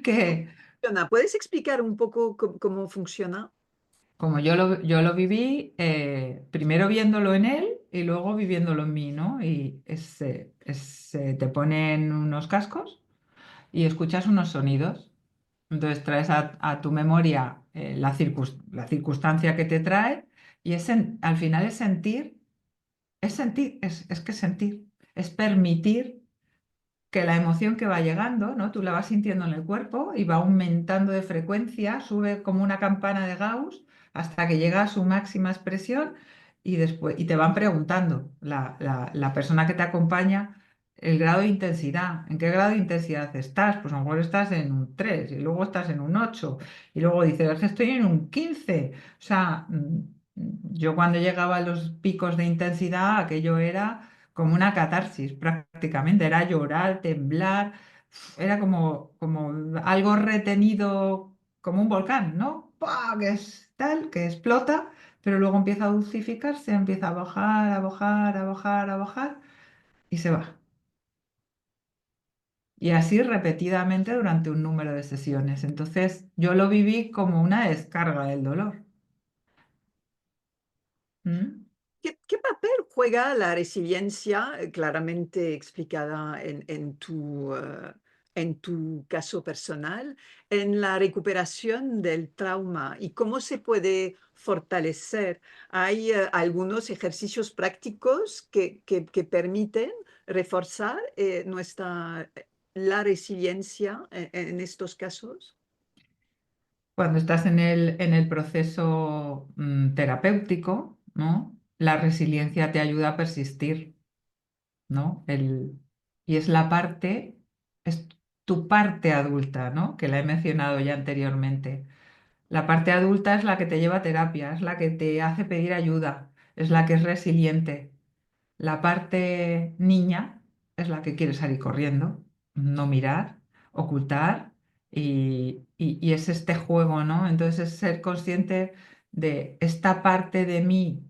que ¿Puedes explicar un poco cómo funciona? como yo lo viví, primero viéndolo en él y luego viviéndolo en mí, ¿no? Y te ponen unos cascos y escuchas unos sonidos. Entonces traes a tu memoria la circunstancia que te trae y al final es sentir, es que sentir, es permitir que la emoción que va llegando, ¿no? Tú la vas sintiendo en el cuerpo y va aumentando de frecuencia, sube como una campana de Gauss hasta que llega a su máxima expresión y después y te van preguntando la persona que te acompaña el grado de intensidad, ¿en qué grado de intensidad estás? Pues a lo mejor estás en un 3 y luego estás en un 8 y luego dices, "Es que estoy en un 15". O sea, yo cuando llegaba a los picos de intensidad, aquello era como una catarsis prácticamente, era llorar, temblar, era como algo retenido, como un volcán, ¿no? ¡Pah! Que es tal, que explota, pero luego empieza a dulcificarse, empieza a bajar, a bajar, a bajar, a bajar y se va. Y así repetidamente durante un número de sesiones. Entonces yo lo viví como una descarga del dolor. ¿Mm? ¿Qué papel juega la resiliencia, claramente explicada en tu caso personal, en la recuperación del trauma y cómo se puede fortalecer? ¿Hay algunos ejercicios prácticos que permiten reforzar la resiliencia en estos casos? Cuando estás en el proceso terapéutico, ¿no? La resiliencia te ayuda a persistir, ¿no? Y es tu parte adulta, ¿no? Que la he mencionado ya anteriormente. La parte adulta es la que te lleva a terapia, es la que te hace pedir ayuda, es la que es resiliente. La parte niña es la que quiere salir corriendo, no mirar, ocultar y es este juego, ¿no? Entonces es ser consciente de esta parte de mí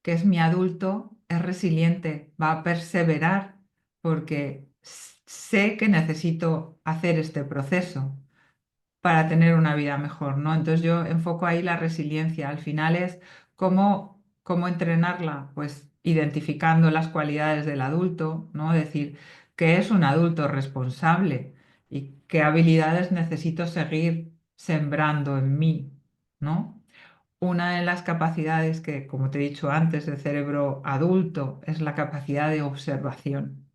que es mi adulto, es resiliente, va a perseverar porque sé que necesito hacer este proceso para tener una vida mejor, ¿no? Entonces yo enfoco ahí la resiliencia. Al final es cómo entrenarla, pues identificando las cualidades del adulto, ¿no? Decir que es un adulto responsable y qué habilidades necesito seguir sembrando en mí, ¿no? Una de las capacidades que, como te he dicho antes, del cerebro adulto es la capacidad de observación.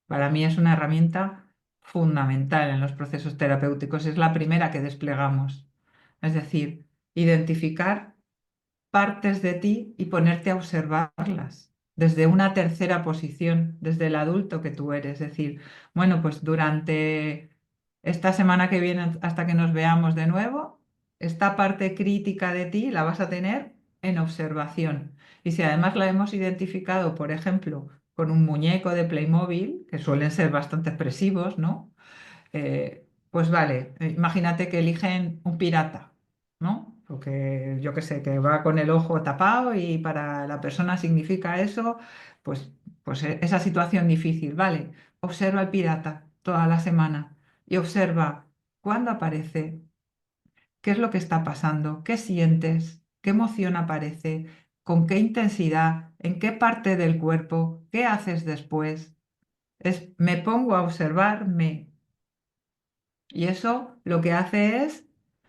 Para mí es una herramienta fundamental en los procesos terapéuticos, es la primera que desplegamos. Es decir, identificar partes de ti y ponerte a observarlas desde una tercera posición, desde el adulto que tú eres. Es decir, bueno, pues durante esta semana que viene, hasta que nos veamos de nuevo, esta parte crítica de ti la vas a tener en observación. Y si además la hemos identificado, por ejemplo, con un muñeco de Playmobil, que suelen ser bastante expresivos, ¿no? Pues vale, imagínate que eligen un pirata, ¿no? Porque yo qué sé, que va con el ojo tapado y para la persona significa eso, pues, esa situación difícil, vale. Observa al pirata toda la semana y observa cuándo aparece, qué es lo que está pasando, qué sientes, qué emoción aparece, con qué intensidad, en qué parte del cuerpo, qué haces después. Me pongo a observarme y eso lo que hace es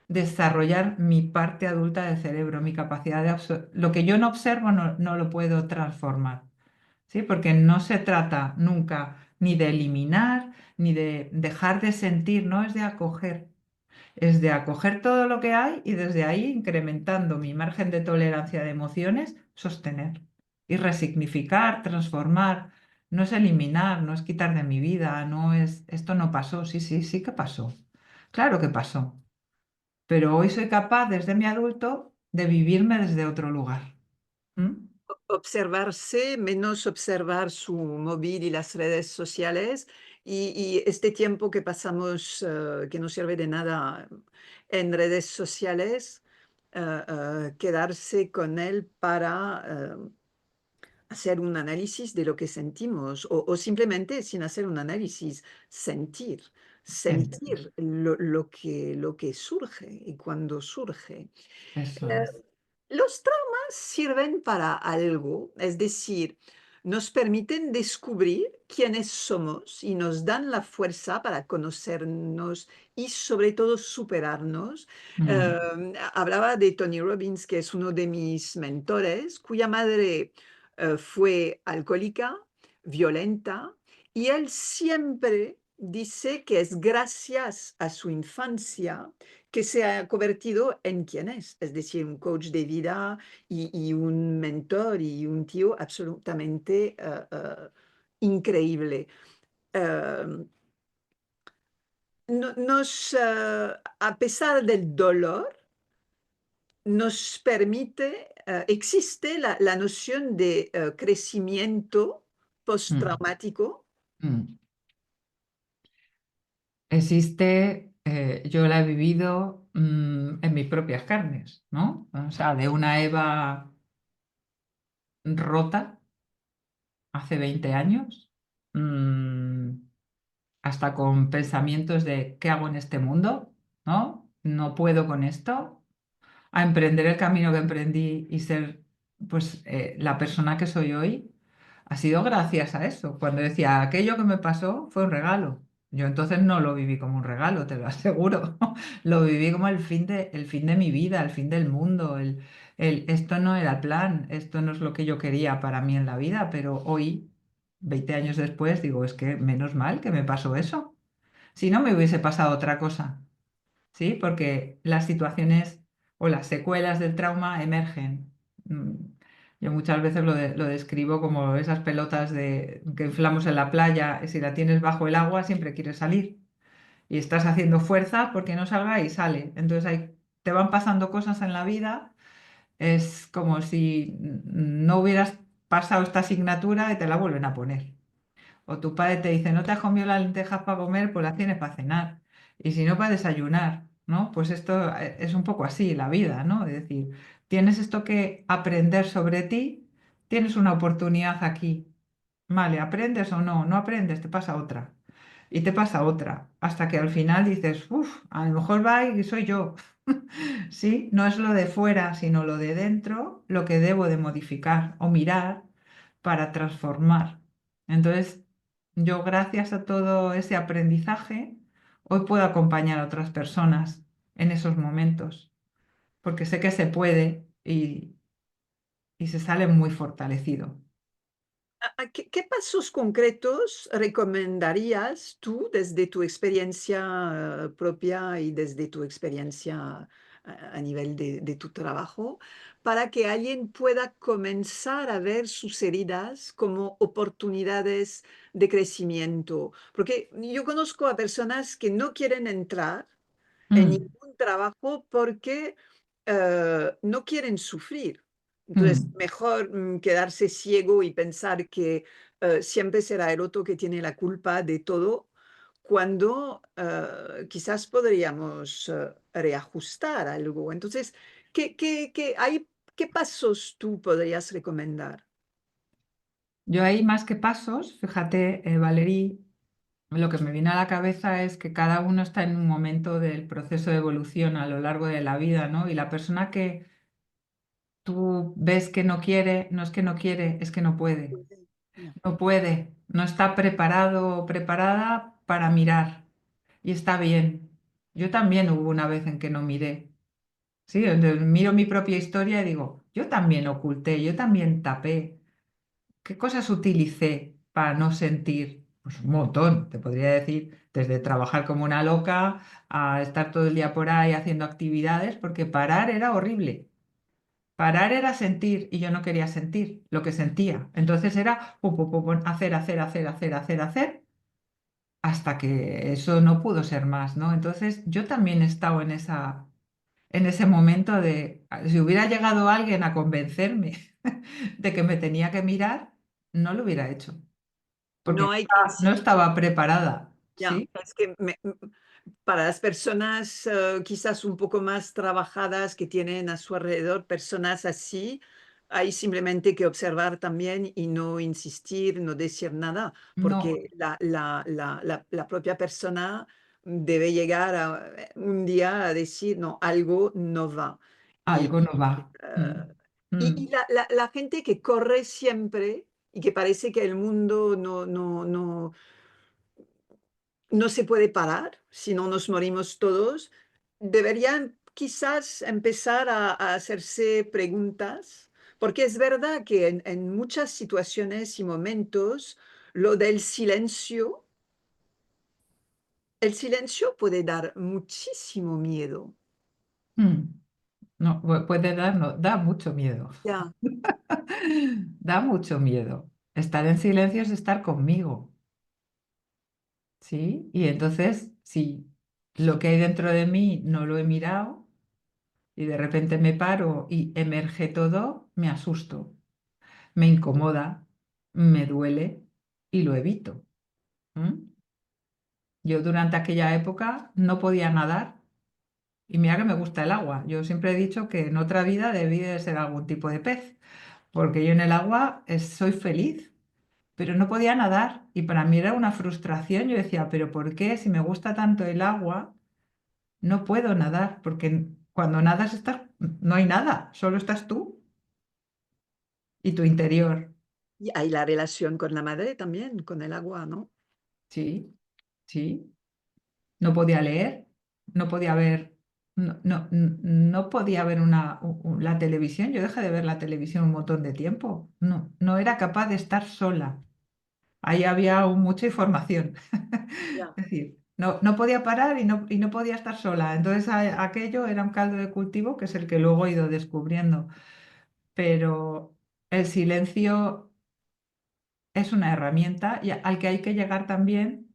desarrollar mi parte adulta del cerebro, mi capacidad de lo que yo no observo no lo puedo transformar, ¿sí? Porque no se trata nunca ni de eliminar, ni de dejar de sentir, no es de acoger, es de acoger todo lo que hay y desde ahí, incrementando mi margen de tolerancia de emociones, sostener y resignificar, transformar. No es eliminar, no es quitar de mi vida, no es, esto no pasó, sí, sí, sí que pasó. Claro que pasó, pero hoy soy capaz desde mi adulto de vivirme desde otro lugar. ¿Mm? Observarse, menos observar su móvil y las redes sociales y este tiempo que pasamos, que no sirve de nada en redes sociales, quedarse con él para hacer un análisis de lo que sentimos o simplemente sin hacer un análisis, sentir, Eso, sentir lo que surge y cuando surge. eso Eh, es. los traumas sirven para algo, es decir, nos permiten descubrir quiénes somos y nos dan la fuerza para conocernos y sobre todo superarnos. Mm, Hablaba de Tony Robbins, que es uno de mis mentores, cuya madre fue alcohólica, violenta, y él siempre dice que es gracias a su infancia que se ha convertido en quien es decir, un coach de vida y un mentor y un tío absolutamente increíble. Eh, a pesar del dolor, nos permite, existe la noción de crecimiento mm, postraumático. mm. Existe, yo la he vivido en mis propias carnes, ¿no? O sea, de una Eva rota hace 20 años, mm, hasta con pensamientos de ¿qué hago en este mundo? ¿No? No puedo con esto, a emprender el camino que emprendí y ser pues la persona que soy hoy, ha sido gracias a eso. Cuando decía aquello que me pasó fue un regalo. Yo entonces no lo viví como un regalo, te lo aseguro. Lo viví como el fin de mi vida, el fin del mundo. Esto no era el plan, esto no es lo que yo quería para mí en la vida, pero hoy, 20 años después, digo, es que menos mal que me pasó eso. Si no me hubiese pasado otra cosa. ¿Sí? Porque las situaciones o las secuelas del trauma emergen. Mm, Yo muchas veces lo describo como esas pelotas que inflamos en la playa, y si la tienes bajo el agua siempre quieres salir y estás haciendo fuerza porque no salga y sale. Entonces te van pasando cosas en la vida, es como si no hubieras pasado esta asignatura y te la vuelven a poner. O tu padre te dice, no te has comido las lentejas para comer, pues las tienes para cenar. Y si no, para desayunar, ¿no? Pues esto es un poco así, la vida, ¿no? Es decir, tienes esto que aprender sobre ti, tienes una oportunidad aquí. Vale, ¿aprendes o no? No aprendes, te pasa otra. Y te pasa otra. Hasta que al final dices, uff, a lo mejor va y soy yo. Sí, no es lo de fuera, sino lo de dentro, lo que debo de modificar o mirar para transformar. Entonces, yo gracias a todo ese aprendizaje, hoy puedo acompañar a otras personas en esos momentos, porque sé que se puede y se sale muy fortalecido. ¿Qué pasos concretos recomendarías tú desde tu experiencia propia y desde tu experiencia a nivel de tu trabajo para que alguien pueda comenzar a ver sus heridas como oportunidades de crecimiento? Porque yo conozco a personas que no quieren entrar en Mm, ningún trabajo porque no quieren sufrir. Entonces, mm. mejor quedarse ciego y pensar que siempre será el otro que tiene la culpa de todo, cuando quizás podríamos reajustar algo. Entonces, ¿qué pasos tú podrías recomendar? Yo ahí más que pasos, fíjate, Valerie, lo que me viene a la cabeza es que cada uno está en un momento del proceso de evolución a lo largo de la vida, ¿no? Y la persona que tú ves que no quiere, no es que no quiere, es que no puede. Ya. No puede, no está preparado o preparada para mirar. Y está bien. Yo también hubo una vez en que no miré. Sí, entonces miro mi propia historia y digo, yo también oculté, yo también tapé. ¿Qué cosas utilicé para no sentir? Pues un montón, te podría decir, desde trabajar como una loca a estar todo el día por ahí haciendo actividades, porque parar era horrible. Parar era sentir y yo no quería sentir lo que sentía. Entonces era pum, pum, pum, pum, hacer, hacer, hacer, hacer, hacer, hacer, hasta que eso no pudo ser más, ¿no? Entonces yo también he estado en ese momento de, si hubiera llegado alguien a convencerme de que me tenía que mirar, no lo hubiera hecho, porque No hay que no insistir. estaba preparada, Ya, ¿sí? es que para las personas quizás un poco más trabajadas que tienen a su alrededor personas así, hay simplemente que observar también y no insistir, no decir nada, No, porque la propia persona debe llegar a, un día a decir, no, algo no va. Y, algo no va. eh, Mm. la gente que corre siempre y que parece que el mundo no se puede parar, si no nos morimos todos, deberían quizás empezar a hacerse preguntas, porque es verdad que en muchas situaciones y momentos lo del silencio, el silencio puede dar muchísimo miedo. Mm. No, puede dar, no, da mucho miedo. Ya, Da mucho miedo. Estar en silencio es estar conmigo, ¿sí? Y entonces, si lo que hay dentro de mí no lo he mirado y de repente me paro y emerge todo, me asusto, me incomoda, me duele y lo evito. ¿M? Yo durante aquella época no podía nadar y mira que me gusta el agua. Yo siempre he dicho que en otra vida debí de ser algún tipo de pez, porque yo en el agua soy feliz, pero no podía nadar y para mí era una frustración. Yo decía, pero ¿por qué si me gusta tanto el agua no puedo nadar? Porque cuando nadas no hay nada, solo estás tú y tu interior. y hay la relación con la madre también, con el agua, ¿no? Sí, sí. No podía leer, no podía ver, no podía ver la televisión. Yo dejé de ver la televisión un montón de tiempo. No, no era capaz de estar sola. Ahí había mucha información. Ya. Es decir, no podía parar y no podía estar sola. Entonces aquello era un caldo de cultivo que es el que luego he ido descubriendo. Pero el silencio es una herramienta al que hay que llegar también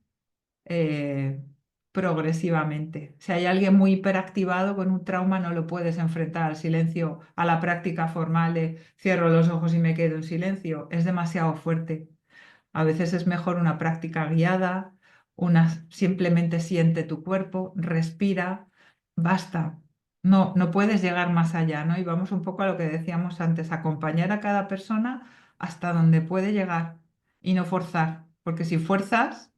eh, progresivamente. Si hay alguien muy hiperactivado con un trauma, no lo puedes enfrentar al silencio, a la práctica formal de cierro los ojos y me quedo en silencio. Es demasiado fuerte. A veces es mejor una práctica guiada, simplemente siente tu cuerpo, respira, basta. No, no puedes llegar más allá, ¿no? Y vamos un poco a lo que decíamos antes, acompañar a cada persona hasta donde puede llegar y no forzar, porque si fuerzas,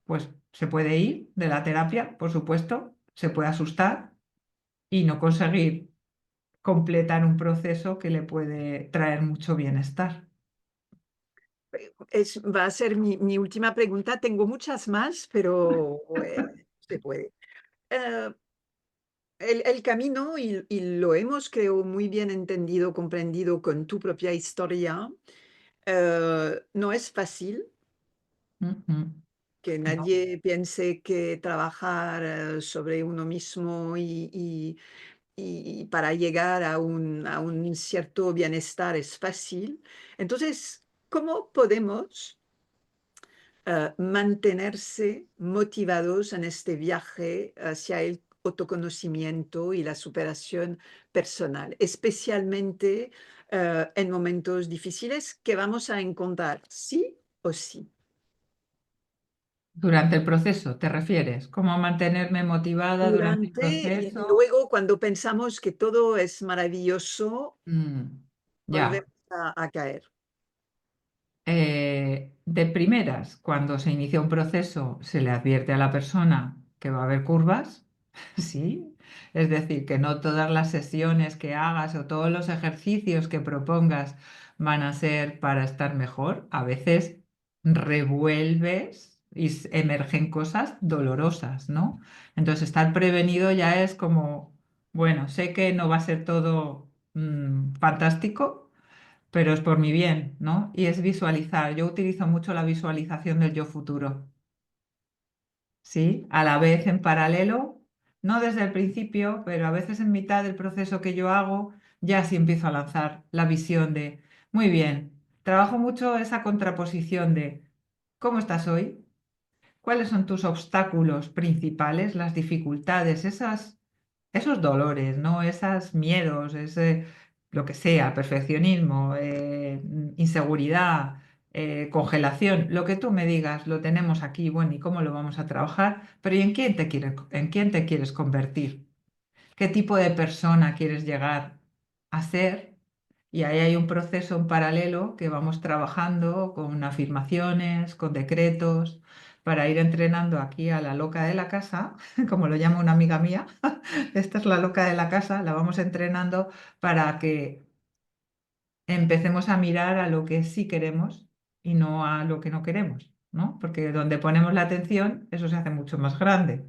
pues se puede ir de la terapia, por supuesto, se puede asustar y no conseguir completar un proceso que le puede traer mucho bienestar. Va a ser mi última pregunta. Tengo muchas más, pero se puede. Eh, el camino, y lo hemos, creo, muy bien entendido, comprendido con tu propia historia, No es fácil, Ujú. que No, nadie piense que trabajar, sobre uno mismo y para llegar a un cierto bienestar es fácil. Entonces, ¿cómo podemos mantenerse motivados en este viaje hacia el autoconocimiento y la superación personal, especialmente en momentos difíciles que vamos a encontrar, sí o sí? durante el proceso, ¿te refieres? ¿Cómo mantenerme motivada durante el Durante y proceso? luego cuando pensamos que todo es maravilloso, Ya. volvemos a caer. De primeras, cuando se inicia un proceso, se le advierte a la persona que va a haber curvas, ¿sí? Es decir, que no todas las sesiones que hagas o todos los ejercicios que propongas van a ser para estar mejor. A veces revuelves y emergen cosas dolorosas, ¿no? Entonces, estar prevenido ya es como, bueno, sé que no va a ser todo fantástico, pero es por mi bien, ¿no? Y es visualizar. Yo utilizo mucho la visualización del yo futuro, ¿sí? A la vez en paralelo, no desde el principio, pero a veces en mitad del proceso que yo hago, ya sí empiezo a lanzar la visión de, muy bien, trabajo mucho esa contraposición de, ¿cómo estás hoy? ¿Cuáles son tus obstáculos principales, las dificultades, esos dolores, ¿no? Esos miedos, ese, lo que sea, perfeccionismo, inseguridad, congelación, lo que tú me digas, lo tenemos aquí, bueno, ¿y cómo lo vamos a trabajar? Pero ¿y en quién te quieres convertir? ¿Qué tipo de persona quieres llegar a ser? Y ahí hay un proceso en paralelo que vamos trabajando con afirmaciones, con decretos, para ir entrenando aquí a la loca de la casa, como lo llama una amiga mía. Esta es la loca de la casa, la vamos entrenando para que empecemos a mirar a lo que sí queremos y no a lo que no queremos, ¿no? Porque donde ponemos la atención, eso se hace mucho más grande.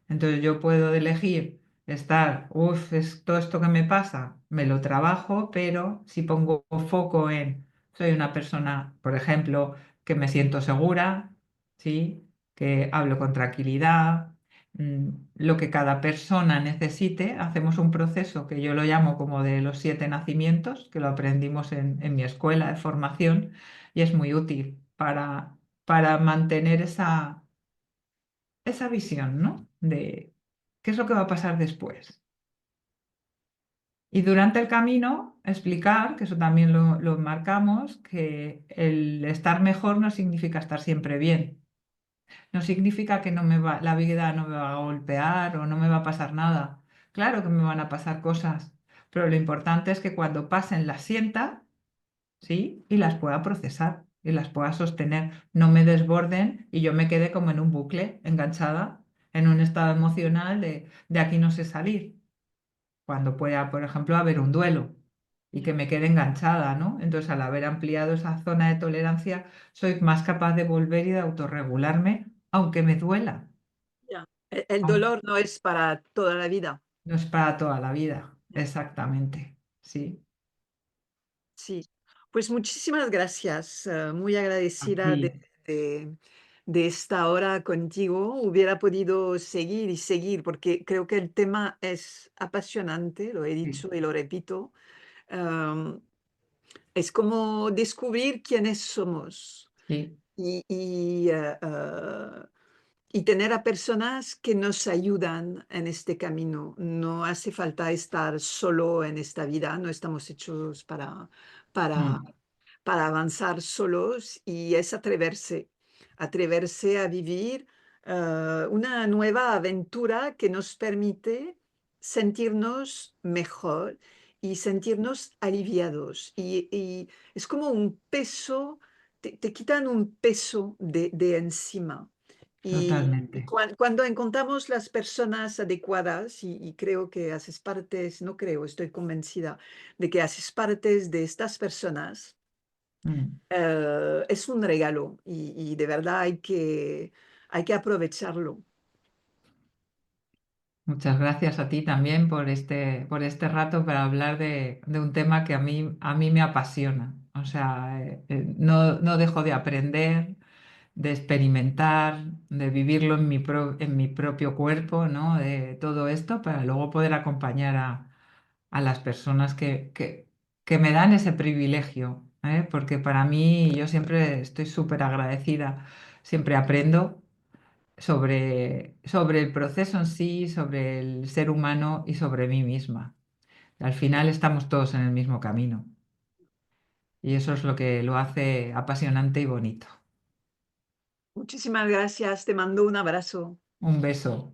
Entonces yo puedo elegir estar, uff, es todo esto que me pasa, me lo trabajo, pero si pongo foco en, soy una persona, por ejemplo, que me siento segura, ¿sí? Que hablo con tranquilidad, lo que cada persona necesite. Hacemos un proceso que yo lo llamo como de los 7 nacimientos, que lo aprendimos en mi escuela de formación y es muy útil para mantener esa visión, ¿no? De qué es lo que va a pasar después. Y durante el camino explicar, que eso también lo marcamos, que el estar mejor no significa estar siempre bien. No significa que la vida no me va a golpear o no me va a pasar nada. Claro que me van a pasar cosas, pero lo importante es que cuando pasen las sienta, ¿sí? Y las pueda procesar y las pueda sostener. No me desborden y yo me quede como en un bucle, enganchada, en un estado emocional de aquí no sé salir. Cuando pueda, por ejemplo, haber un duelo y que me quede enganchada, ¿no? Entonces, al haber ampliado esa zona de tolerancia, soy más capaz de volver y de autorregularme, aunque me duela. Ya. El Aun- dolor no es para toda la vida. No es para toda la vida, exactamente. Sí, Sí, pues muchísimas gracias. Muy a agradecida ti. de- de esta hora contigo. Hubiera podido seguir y seguir porque creo que el tema es apasionante, lo he Sí, dicho y lo repito. Am, es como descubrir quiénes somos sí, y tener a personas que nos ayudan en este camino. No hace falta estar solo en esta vida, no estamos hechos para mm, para avanzar solos y es atreverse a vivir una nueva aventura que nos permite sentirnos mejor y sentirnos aliviados. Y es como un peso, te quitan un peso de encima. Y totalmente. cuando encontramos las personas adecuadas, y creo que haces partes, no creo, estoy convencida de que haces partes de estas personas, Mm. es un regalo y de verdad hay que aprovecharlo. Muchas gracias a ti también por este rato para hablar de un tema que a mí me apasiona. O sea, no dejo de aprender, de experimentar, de vivirlo en mi propio cuerpo, ¿no? De todo esto para luego poder acompañar a las personas que me dan ese privilegio, ¿eh? Porque para mí yo siempre estoy súper agradecida, siempre aprendo sobre el proceso en sí, sobre el ser humano y sobre mí misma. Al final estamos todos en el mismo camino y eso es lo que lo hace apasionante y bonito. Muchísimas gracias, te mando un abrazo. Un beso.